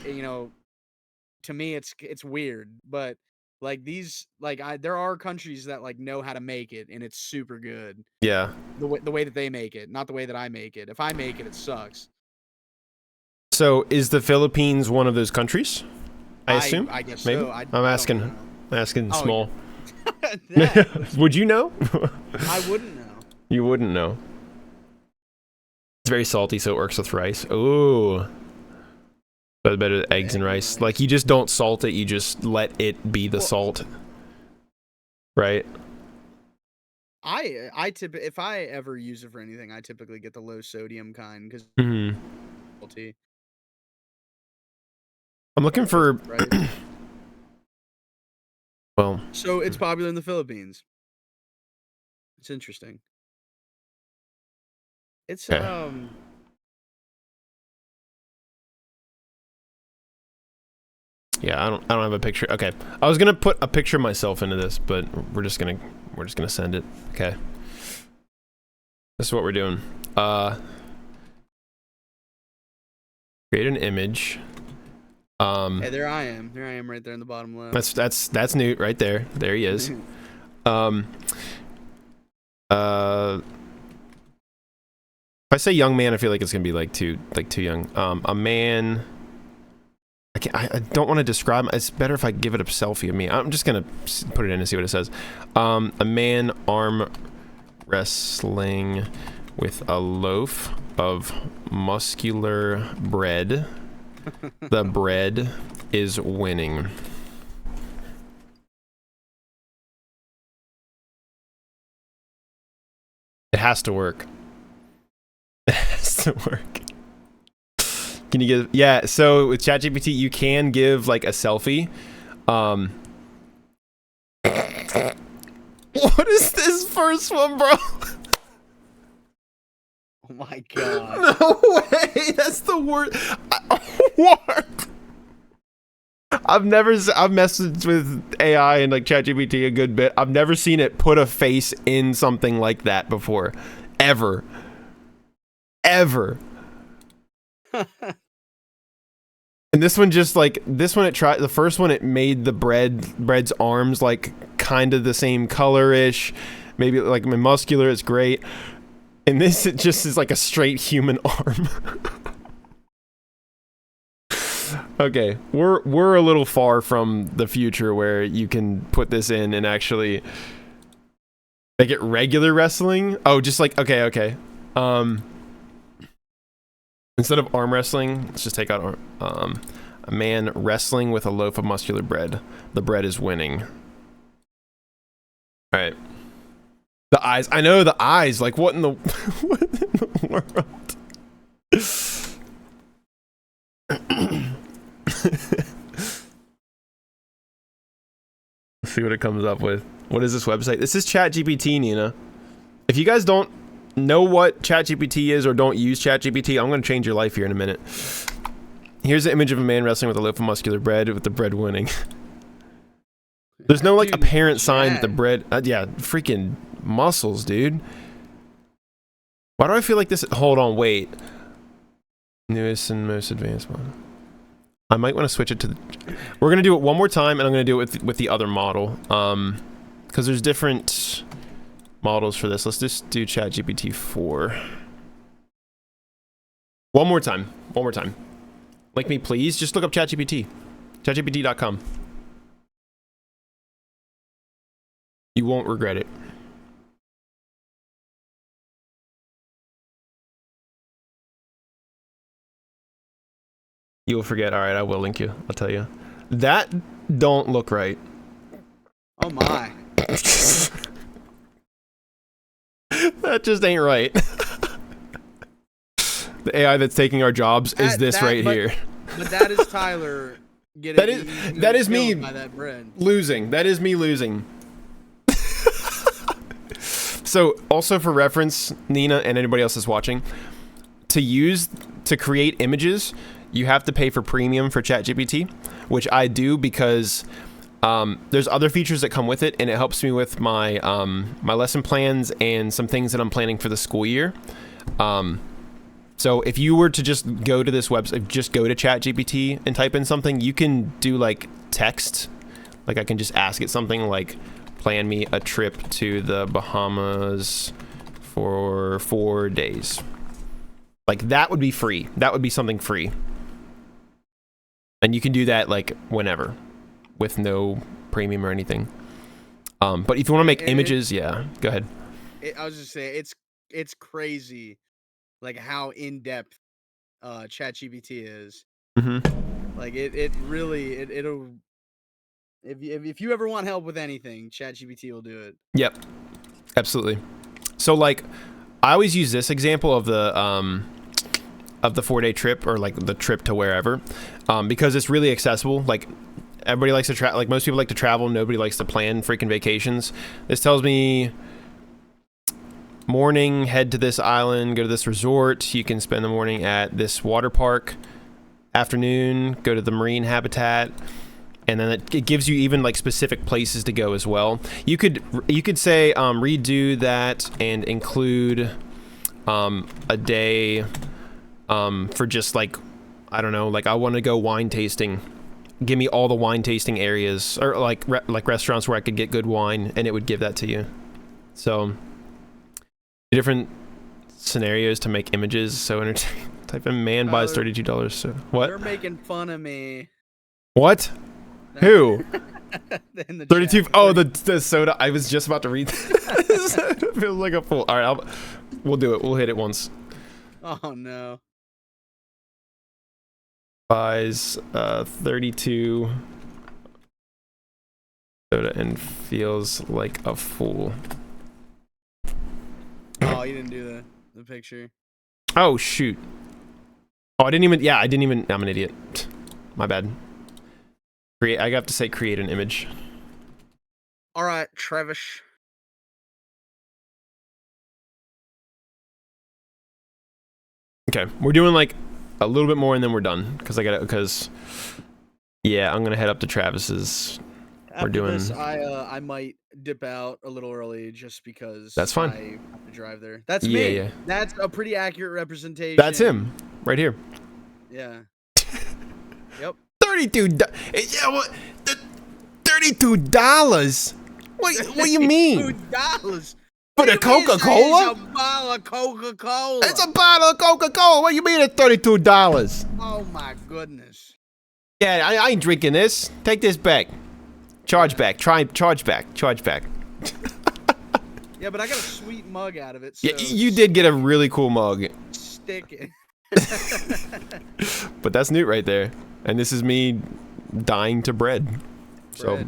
Speaker 2: to me it's weird, but like these like there are countries that like know how to make it and it's super good.
Speaker 1: Yeah.
Speaker 2: The way that they make it, not the way that I make it. If I make it, it sucks.
Speaker 1: So, is the Philippines one of those countries? I assume.
Speaker 2: I guess
Speaker 1: maybe?
Speaker 2: so.
Speaker 1: I'm asking small. Would you know?
Speaker 2: I wouldn't know.
Speaker 1: You wouldn't know. It's very salty, so it works with rice. Ooh. But better than eggs and rice. Like, you just don't salt it, you just let it be the salt. Right?
Speaker 2: If I ever use it for anything, I typically get the low sodium kind because salty.
Speaker 1: I'm looking for well,
Speaker 2: so it's popular in the Philippines. It's interesting. It's
Speaker 1: okay. Yeah, I don't have a picture. Okay. I was gonna put a picture of myself into this, but we're just gonna send it. Okay. This is what we're doing. Create an image.
Speaker 2: Hey, there I am. There I am right there in the bottom left.
Speaker 1: That's Newt right there. There he is. If I say young man, I feel like it's gonna be like too young. A man. I don't want to describe. It's better if I give it a selfie of me. I'm just gonna put it in and see what it says. A man arm wrestling with a loaf of muscular bread. The bread is winning. It has to work. It has to work. Can you give? Yeah. So with ChatGPT, you can give like a selfie. What is this first one, bro?
Speaker 2: Oh my god.
Speaker 1: No way. That's the word. What? I've messed with AI and like ChatGPT a good bit. I've never seen it put a face in something like that before. Ever. And this one just like the first one it made the bread's arms like kind of the same color-ish, maybe like muscular. It's great. And this it just is like a straight human arm. Okay, we're a little far from the future where you can put this in and actually make it regular wrestling. Oh, just like okay. Instead of arm wrestling, let's just take out a man wrestling with a loaf of muscular bread. The bread is winning. All right. The eyes. I know the eyes. Like what in the what in the world? Let's see what it comes up with. What is this website? This is ChatGPT, Nina. If you guys don't know what ChatGPT is or don't use ChatGPT, I'm going to change your life here in a minute. Here's an image of a man wrestling with a loaf of muscular bread with the bread winning. There's no like apparent sign that the bread... yeah, freaking muscles, dude. Why do I feel like this... Hold on, wait. Newest and most advanced one. I might want to switch it to the... We're going to do it one more time, and I'm going to do it with the other model. Because there's different models for this. Let's just do ChatGPT 4. One more time. Like me, please. Just look up ChatGPT. ChatGPT.com. You won't regret it. You will forget. All right, I will link you. I'll tell you. That don't look right.
Speaker 2: Oh my.
Speaker 1: That just ain't right. The AI that's taking our jobs is this right here.
Speaker 2: But that is Tyler getting...
Speaker 1: That is me
Speaker 2: by that bread.
Speaker 1: losing. That is me losing. So, also for reference, Nina and anybody else that's watching, to create images, you have to pay for premium for ChatGPT, which I do because there's other features that come with it, and it helps me with my my lesson plans and some things that I'm planning for the school year. So if you were to just go to this website, just go to ChatGPT and type in something, you can do like text. Like I can just ask it something like, plan me a trip to the Bahamas for 4 days. Like that would be free. That would be something free. And you can do that like whenever with no premium or anything. But if you want to make images, yeah, go ahead.
Speaker 2: I was just saying, it's crazy, like how in depth ChatGPT is.
Speaker 1: Mm-hmm.
Speaker 2: Like it really it'll if you ever want help with anything, ChatGPT will do it.
Speaker 1: Yep, absolutely. So like, I always use this example of the 4-day trip or like the trip to wherever, because it's really accessible. Like everybody likes to travel. Like most people like to travel. Nobody likes to plan freaking vacations. This tells me morning, head to this island, go to this resort. You can spend the morning at this water park. Afternoon, go to the marine habitat. And then it gives you even like specific places to go as well. You could say redo that and include a day for just like, I don't know, like I want to go wine tasting. Give me all the wine tasting areas or like restaurants where I could get good wine, and it would give that to you. So different scenarios to make images. So entertaining. Type in man buys $32. So what?
Speaker 2: They're making fun of me.
Speaker 1: What? Who?
Speaker 2: In the
Speaker 1: 32.
Speaker 2: chat.
Speaker 1: Oh, the soda. I was just about to read this. It feels like a fool. All right, we'll do it. We'll hit it once.
Speaker 2: Oh no.
Speaker 1: Buys 32 soda and feels like a fool.
Speaker 2: Oh, you didn't do the picture.
Speaker 1: Oh shoot. Oh, I didn't even. I'm an idiot. My bad. I have to say create an image.
Speaker 2: All right, Travis.
Speaker 1: Okay, we're doing like a little bit more and then we're done because yeah, I'm gonna head up to Travis's.
Speaker 2: After this, I might dip out a little early just because
Speaker 1: that's fine.
Speaker 2: I have to drive there. That's me. Yeah. That's a pretty accurate representation.
Speaker 1: That's him right here.
Speaker 2: Yeah. Yep.
Speaker 1: $32. Yeah, what? $32. What do you mean?
Speaker 2: $32
Speaker 1: for the Coca-Cola?
Speaker 2: It's a bottle of Coca-Cola.
Speaker 1: It's a bottle of Coca-Cola. What do you mean it's $32?
Speaker 2: Oh my goodness.
Speaker 1: Yeah, I ain't drinking this. Take this back. Charge back. Charge back.
Speaker 2: Yeah, but I got a sweet mug out of it. So
Speaker 1: yeah, you did get a really cool mug.
Speaker 2: Stick it.
Speaker 1: But that's Newt right there. And this is me dying to bread. So,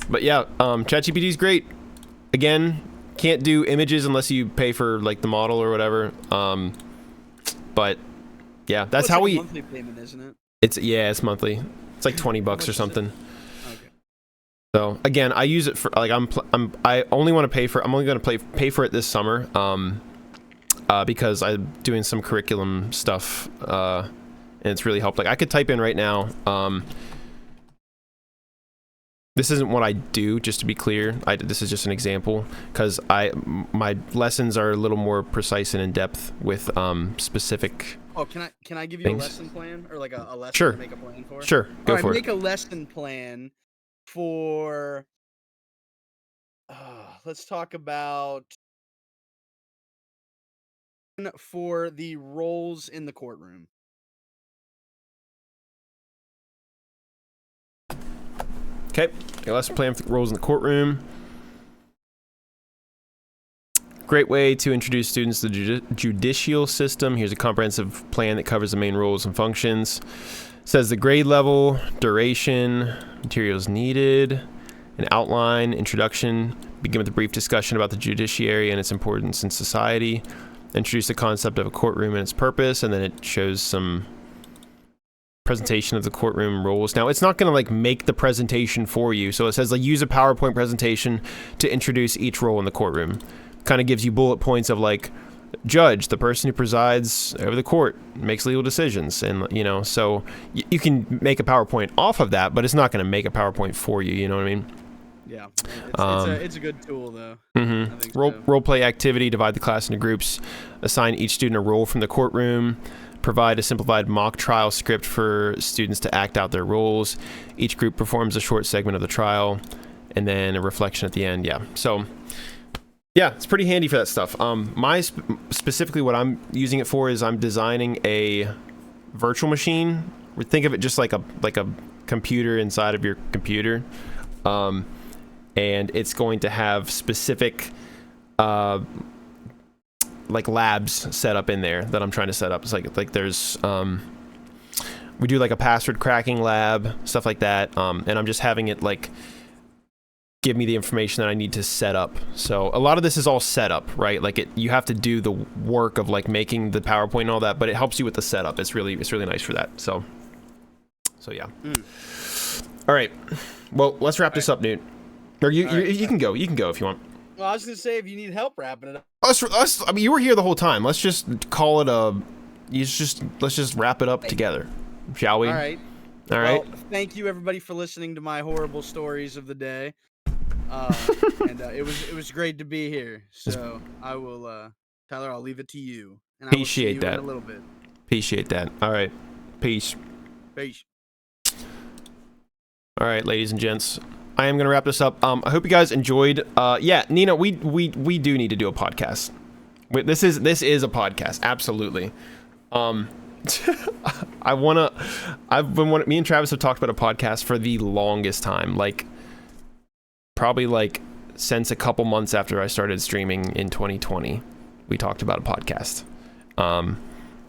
Speaker 1: but yeah, ChatGPT is great. Again, can't do images unless you pay for like the model or whatever. But yeah, that's how we.
Speaker 2: Monthly payment, isn't it?
Speaker 1: It's monthly. It's like $20 or something. Okay. So again, I use it for like I only want to pay for. I'm only going to pay for it this summer. Because I'm doing some curriculum stuff. And it's really helped. Like I could type in right now. This isn't what I do, just to be clear. This is just an example because my lessons are a little more precise and in depth with specific.
Speaker 2: Oh, can I give you things? A lesson plan or like a lesson
Speaker 1: sure.
Speaker 2: To make a plan for?
Speaker 1: Sure, go for it.
Speaker 2: Make a lesson plan for. Let's talk about for the roles in the courtroom.
Speaker 1: Okay, a lesson plan for the roles in the courtroom. Great way to introduce students to the judicial system. Here's a comprehensive plan that covers the main roles and functions. Says the grade level, duration, materials needed, an outline, introduction. Begin with a brief discussion about the judiciary and its importance in society. Introduce the concept of a courtroom and its purpose, and then it shows some presentation of the courtroom roles. Now it's not going to like make the presentation for you, so it says like use a PowerPoint presentation to introduce each role in the courtroom. Kind of gives you bullet points of like judge, the person who presides over the court, makes legal decisions, and you know, so you can make a PowerPoint off of that, but it's not going to make a PowerPoint for you. You know what I mean?
Speaker 2: Yeah, it's a good tool though.
Speaker 1: Mm-hmm. Role play activity. Divide the class into groups. Assign each student a role from the courtroom. Provide a simplified mock trial script for students to act out their roles. Each group performs a short segment of the trial, and then a reflection at the end. Yeah, so yeah, it's pretty handy for that stuff. Specifically what I'm using it for is I'm designing a virtual machine. Think of it just like a computer inside of your computer, and it's going to have specific like labs set up in there that I'm trying to set up. It's like there's we do like a password cracking lab, stuff like that, and I'm just having it like give me the information that I need to set up. So a lot of this is all set up, right? Like you have to do the work of like making the PowerPoint and all that, but it helps you with the setup. It's really nice for that. So yeah. All right, well, let's wrap this up, Newt. Or you can go if you want.
Speaker 2: Well, I was gonna say if you need help wrapping it up.
Speaker 1: I mean, you were here the whole time. Let's just call it let's just wrap it up together, shall we?
Speaker 2: All right.
Speaker 1: Well,
Speaker 2: thank you everybody for listening to my horrible stories of the day. And it was great to be here. So I will, Tyler, I'll leave it to you. And
Speaker 1: appreciate that.
Speaker 2: In a little bit.
Speaker 1: Appreciate that. All right. Peace.
Speaker 2: Peace.
Speaker 1: All right, ladies and gents. I am gonna wrap this up. I hope you guys enjoyed. Yeah, Nina, we do need to do a podcast. This is a podcast, absolutely. Me and Travis have talked about a podcast for the longest time, like probably like since a couple months after I started streaming in 2020. We talked about a podcast,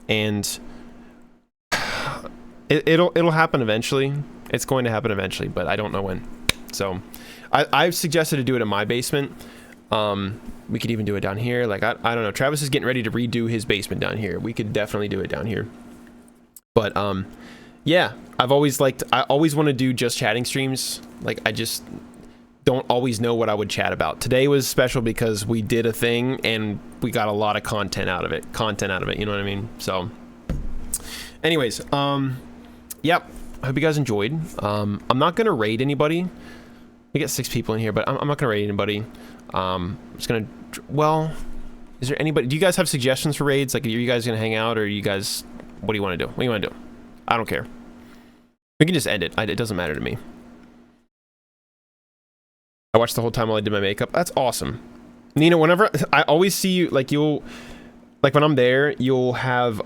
Speaker 1: and it'll happen eventually. It's going to happen eventually, but I don't know when. So I've suggested to do it in my basement. We could even do it down here. Like, I don't know. Travis is getting ready to redo his basement down here. We could definitely do it down here. But, yeah, I always want to do just chatting streams. Like, I just don't always know what I would chat about. Today was special because we did a thing and we got a lot of content out of it. You know what I mean? So, anyways, yep. I hope you guys enjoyed. I'm not going to raid anybody. We got 6 people in here, but I'm not going to raid anybody. I'm just going to... Well, is there anybody... Do you guys have suggestions for raids? Like, are you guys going to hang out, or are you guys... What do you want to do? What do you want to do? I don't care. We can just end it. It doesn't matter to me. I watched the whole time while I did my makeup. That's awesome. Nina, whenever... I always see you... Like, you'll... Like, when I'm there, you'll have...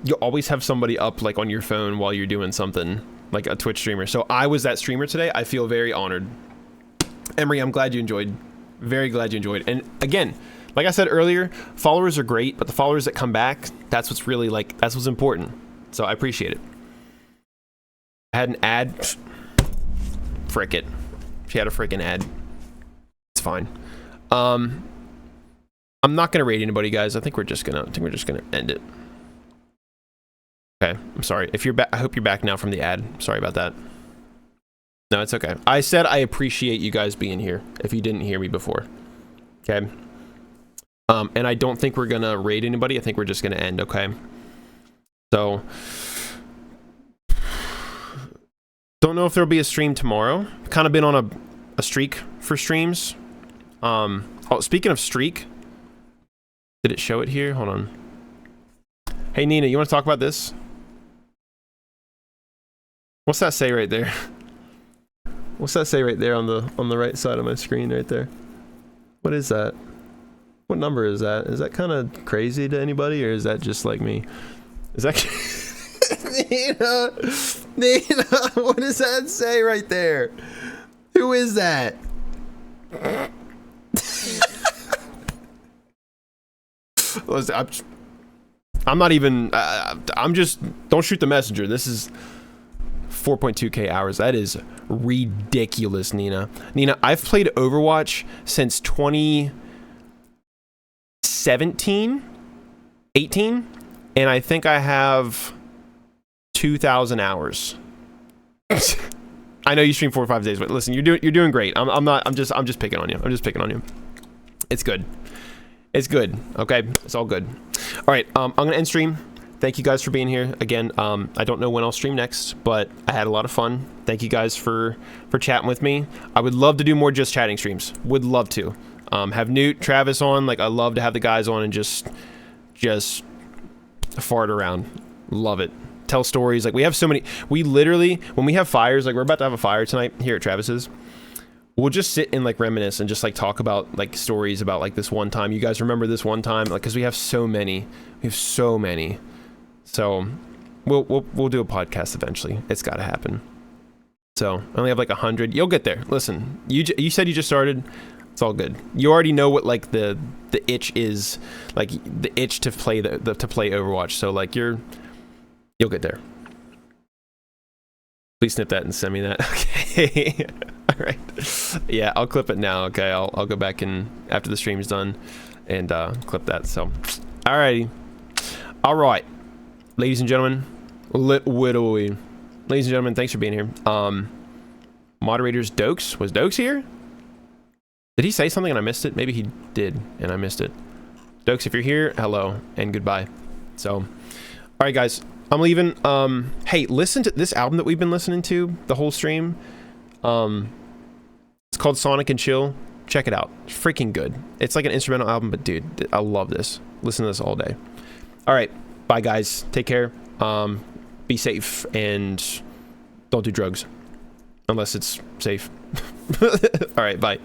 Speaker 1: You'll always have somebody up, like, on your phone while you're doing something. Like a Twitch streamer. So I was that streamer today. I feel very honored. Emery, I'm glad you enjoyed. Very glad you enjoyed. And again, like I said earlier, followers are great, but the followers that come back, that's what's really like, that's what's important. So I appreciate it. I had an ad. Frick it. She had a freaking ad. It's fine. I'm not gonna raid anybody, guys. I think we're just gonna end it. Okay, I'm sorry. If you're back, I hope you're back now from the ad. Sorry about that. No, it's okay. I said I appreciate you guys being here, if you didn't hear me before. Okay? And I don't think we're gonna raid anybody. I think we're just gonna end, okay? So... Don't know if there'll be a stream tomorrow. Kind of been on a streak for streams. Oh, speaking of streak... Did it show it here? Hold on. Hey, Nina, you want to talk about this? What's that say right there? What's that say right there on the right side of my screen right there? What is that? What number is that? Is that kind of crazy to anybody, or is that just like me? Is that Nina, what does that say right there? Who is that? I'm not even, I'm just, don't shoot the messenger. This is 4.2k hours. That is ridiculous, Nina. Nina, I've played Overwatch since 2017, 18, and I think I have 2,000 hours. I know you stream 4 or 5 days, but listen, you're doing great. I'm just picking on you. I'm just picking on you. It's good. It's good. Okay, it's all good. All right, I'm gonna end stream. Thank you guys for being here again. I don't know when I'll stream next, but I had a lot of fun. Thank you guys for chatting with me. I would love to do more just chatting streams. Would love to have Newt, Travis on. Like, I love to have the guys on and just fart around. Love it. Tell stories. Like, we have so many. We literally, when we have fires, like we're about to have a fire tonight here at Travis's. We'll just sit and like reminisce and just like talk about like stories about like this one time. You guys remember this one time? Like, because we have so many. We have so many. So we'll do a podcast eventually. It's got to happen. So I only have like 100. You'll get there. Listen, you said you just started. It's all good. You already know what like the itch is, like the itch to play to play Overwatch. So like you'll get there. Please snip that and send me that. Okay. All right. Yeah, I'll clip it now. Okay, I'll go back and after the stream's done and clip that. So, alrighty. All right, ladies and gentlemen, ladies and gentlemen, thanks for being here. Moderators, Dokes. Was Dokes here? Did he say something and I missed it? Maybe he did and I missed it. Dokes, if you're here, hello and goodbye. So, all right, guys. I'm leaving. Hey, listen to this album that we've been listening to the whole stream. It's called Sonic and Chill. Check it out. It's freaking good. It's like an instrumental album, but dude, I love this. Listen to this all day. All right. Bye, guys. Take care. Be safe and don't do drugs unless it's safe. All right. Bye.